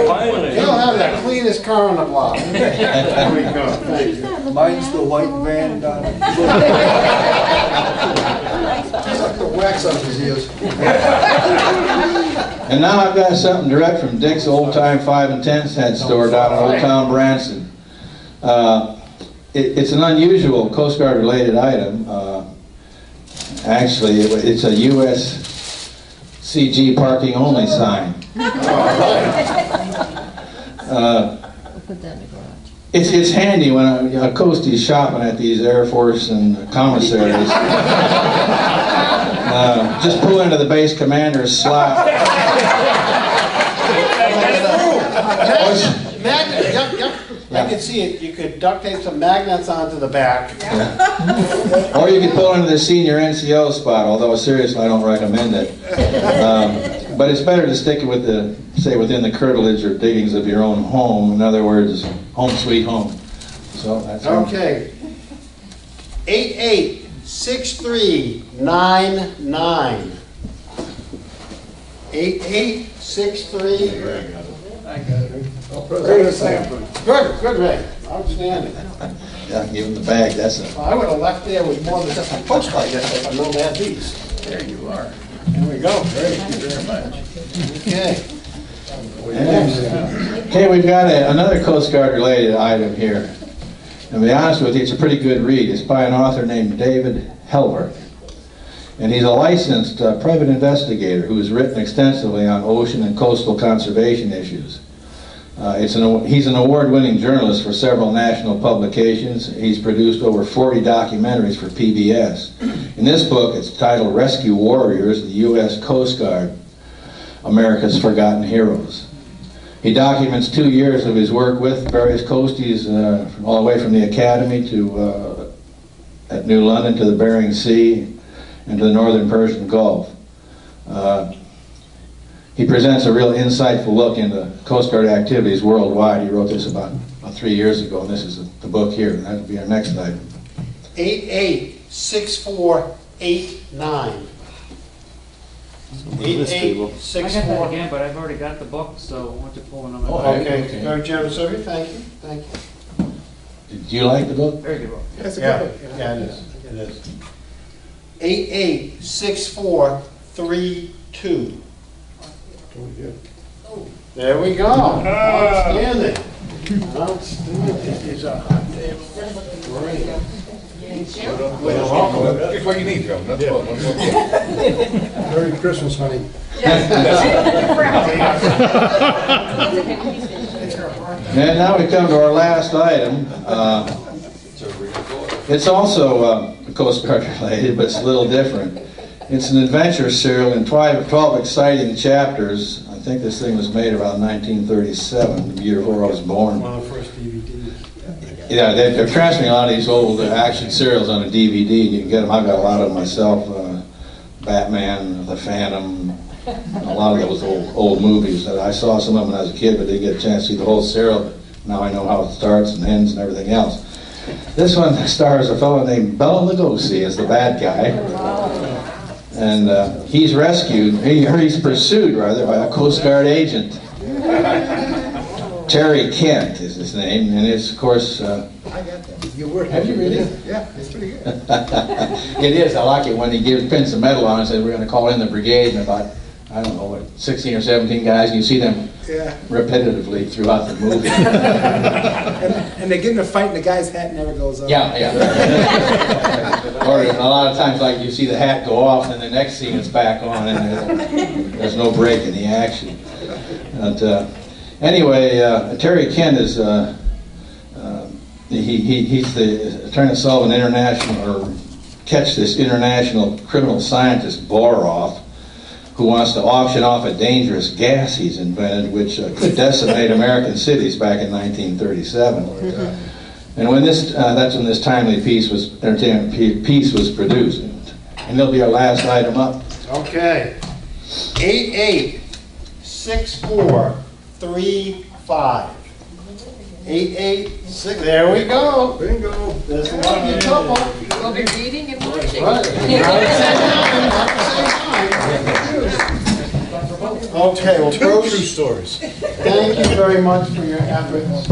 Finally.
He'll have the cleanest car on the block. There we go. Thank you.
Mine's the white van, Don.
Suck the wax off his ears.
And now I've got something direct from Dick's Old Time 5 and 10 cent store down in Old Town Branson. It's an unusual Coast Guard related item. Actually, it's a U.S. CG parking only sign. It's handy when a coastie's shopping at these Air Force and commissaries. Just pull into the base commander's slot.
Magnet, yep. I can see it. You could duct tape some magnets onto the back.
Or you could pull into the senior NCO spot, although seriously I don't recommend it. But it's better to stick it with within the curtilage or diggings of your own home. In other words, home sweet home. So that's
okay. 886399. 8863.
I got it.
Good, Ray. Outstanding.
Yeah, give him the bag, that's it.
Well, I would have left there with more than just a postcard yesterday if I known they had these.
There you are.
There we go.
Thank you very much.
Okay.
Okay, we've got another Coast Guard related item here. And to be honest with you, it's a pretty good read. It's by an author named David Helver. And he's a licensed private investigator who has written extensively on ocean and coastal conservation issues. He's an award-winning journalist for several national publications. He's produced over 40 documentaries for PBS. In this book, it's titled Rescue Warriors, the U.S. Coast Guard, America's Forgotten Heroes. He documents 2 years of his work with various coasties, all the way from the Academy to at New London to the Bering Sea and to the Northern Persian Gulf. He presents a real insightful look into Coast Guard activities worldwide. He wrote this about 3 years ago, and this is the book here. That'll be our next item.
886489.
I got that again, but I've already got the book, so I want to pull another.
Okay. Very generous of you. Thank you.
Do you like the book?
Very good book.
Yes, yeah, it is. It is. 886432. There we go. Outstanding.
It's a hot table.
Great.
It's what you need, Joe. That's what.
Merry Christmas, honey.
And now we come to our last item. It's also Coast Guard related, but it's a little different. It's an adventure serial in 12 exciting chapters. I think this thing was made around 1937, the year before I was born.
One of the first DVDs.
Yeah, they're transferring a lot of these old action serials on a DVD, and you can get them. I've got a lot of them myself. Batman, The Phantom, a lot of those old movies. I saw some of them when I was a kid, but didn't get a chance to see the whole serial. But now I know how it starts and ends and everything else. This one stars a fellow named Bela Lugosi as the bad guy. And he's rescued, he's pursued rather, by a Coast Guard agent. Terry Kent is his name, and it's of course...
I got that. You worked.
Have you really?
Yeah, it's pretty good.
It is, I like it when he pins the medal on and says we're going to call in the brigade, and about, I don't know, what, 16 or 17 guys, and you see them repetitively throughout the movie.
and they get in a fight and the guy's hat never goes off.
Yeah. Or a lot of times, like, you see the hat go off, and the next scene it's back on, and there's no break in the action. But, anyway, Terry Kent is, he's trying to solve an international, or catch this international criminal scientist, Borov, who wants to auction off a dangerous gas he's invented, which could decimate American cities back in 1937. And when that's when this timely piece was produced. And it'll be our last item up.
Okay. 886435. 886. There we go.
Bingo.
There's one in trouble.
We'll be reading and watching.
Okay, well, Bruce,
True stories.
thank you very much for your efforts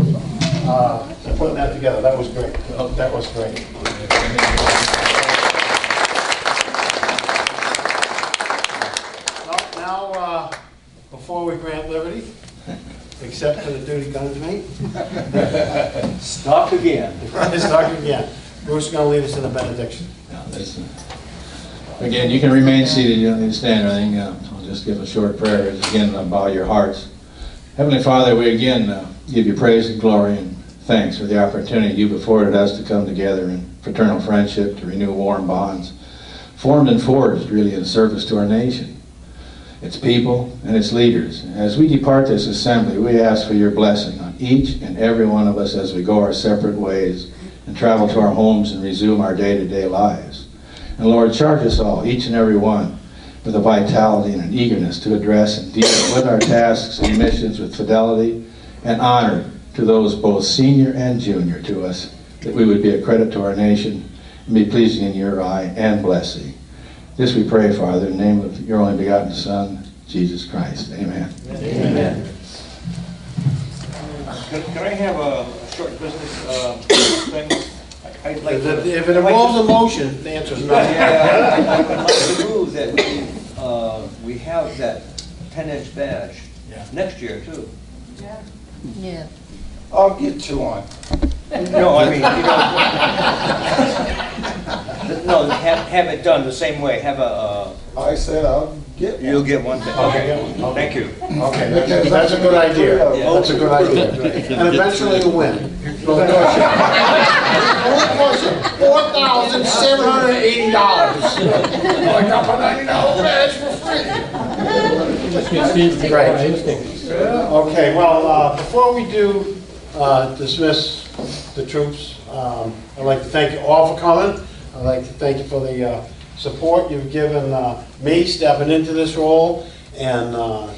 putting that together. That was great. That was great. Now, before we grant liberty, except for the duty done to me,
Stop again.
start again. Bruce is going to lead us in a benediction.
Again, you can remain seated, you don't need to stand or anything. I'll just give a short prayer. Just again, bow your hearts. Heavenly Father, we again give you praise and glory and thanks for the opportunity you've afforded us to come together in fraternal friendship, to renew warm bonds, formed and forged really in service to our nation, its people, and its leaders. As we depart this assembly, we ask for your blessing on each and every one of us as we go our separate ways and travel to our homes and resume our day-to-day lives. And Lord, charge us all, each and every one, with a vitality and an eagerness to address and deal with our tasks and missions with fidelity and honor to those both senior and junior to us, that we would be a credit to our nation and be pleasing in your eye and blessing. This we pray, Father, in the name of your only begotten Son, Jesus Christ. Amen.
Amen. Can I have a short business thing? I'd like to,
if it involves a motion, the answer is no.
I'd like to move that we have that 10-inch badge next year too.
Yeah.
I'll get two on.
No, I mean, no, have it done the same way. Have a.
I said I'll get one.
You'll get one thing. Okay. Thank you.
Okay, that's a good idea. That's a good idea. And eventually you'll win. $4,780. I got my $90 badge for free. Right. Okay, well, before we do dismiss the troops, I'd like to thank you all for coming. I'd like to thank you for the support you've given me stepping into this role, and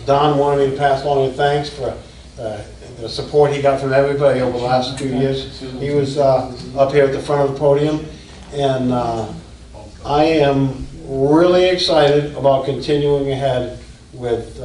Don wanted me to pass along your thanks for the support he got from everybody over the last 2 years. He was up here at the front of the podium, and I am really excited about continuing ahead with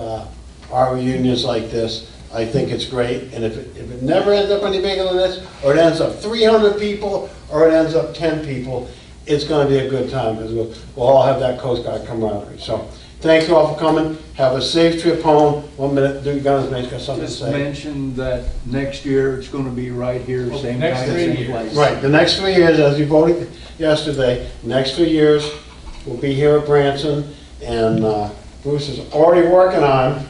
our reunions like this. I think it's great, and if it never ends up any bigger than this, or it ends up 300 people, or it ends up 10 people, it's going to be a good time, because we'll all have that Coast Guard camaraderie. So, thank you all for coming. Have a safe trip home. 1 minute, Duke Gunners may got something to say.
Just mention that next year it's going to be right here, same time, same place.
Right, the next 3 years, as you voted yesterday, next 3 years, we'll be here at Branson, and Bruce is already working on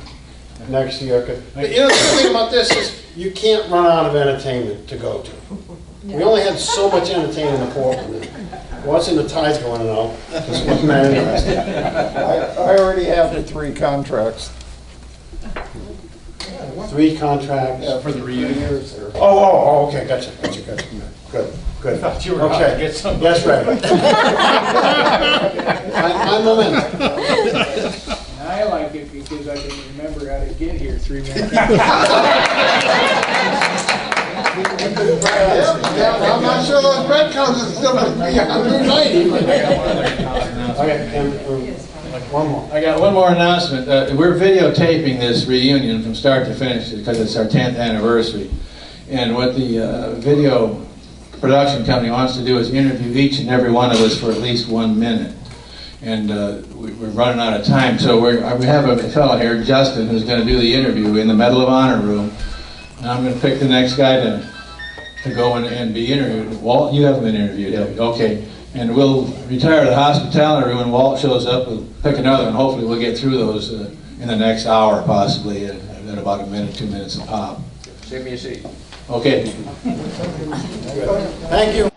next year. But you know, the thing about this is, you can't run out of entertainment to go to. We only had so much entertainment in Portland. Watching the tides going out, this wasn't that interesting.
I already have the 3 contracts.
3 contracts?
Yeah, for the reunion.
Oh, okay, gotcha. Good.
I thought you were about to get something.
Yes, right. I'm a minute.
I like it because I can remember how to get here 3 minutes.
Yeah, I'm not sure those bread counts are still going to be 190.
One more.
I got one more announcement. We're videotaping this reunion from start to finish because it's our 10th anniversary. And what the video production company wants to do is interview each and every one of us for at least 1 minute. And we're running out of time, so we have a fellow here, Justin, who's going to do the interview in the Medal of Honor room. And I'm going to pick the next guy to go in and be interviewed. Walt, you haven't been interviewed yet. Okay. And we'll retire to the hospitality room. When Walt shows up, we'll pick another one. Hopefully we'll get through those in the next hour, possibly, at about a minute, 2 minutes a pop.
Save me a seat.
Okay.
Thank you.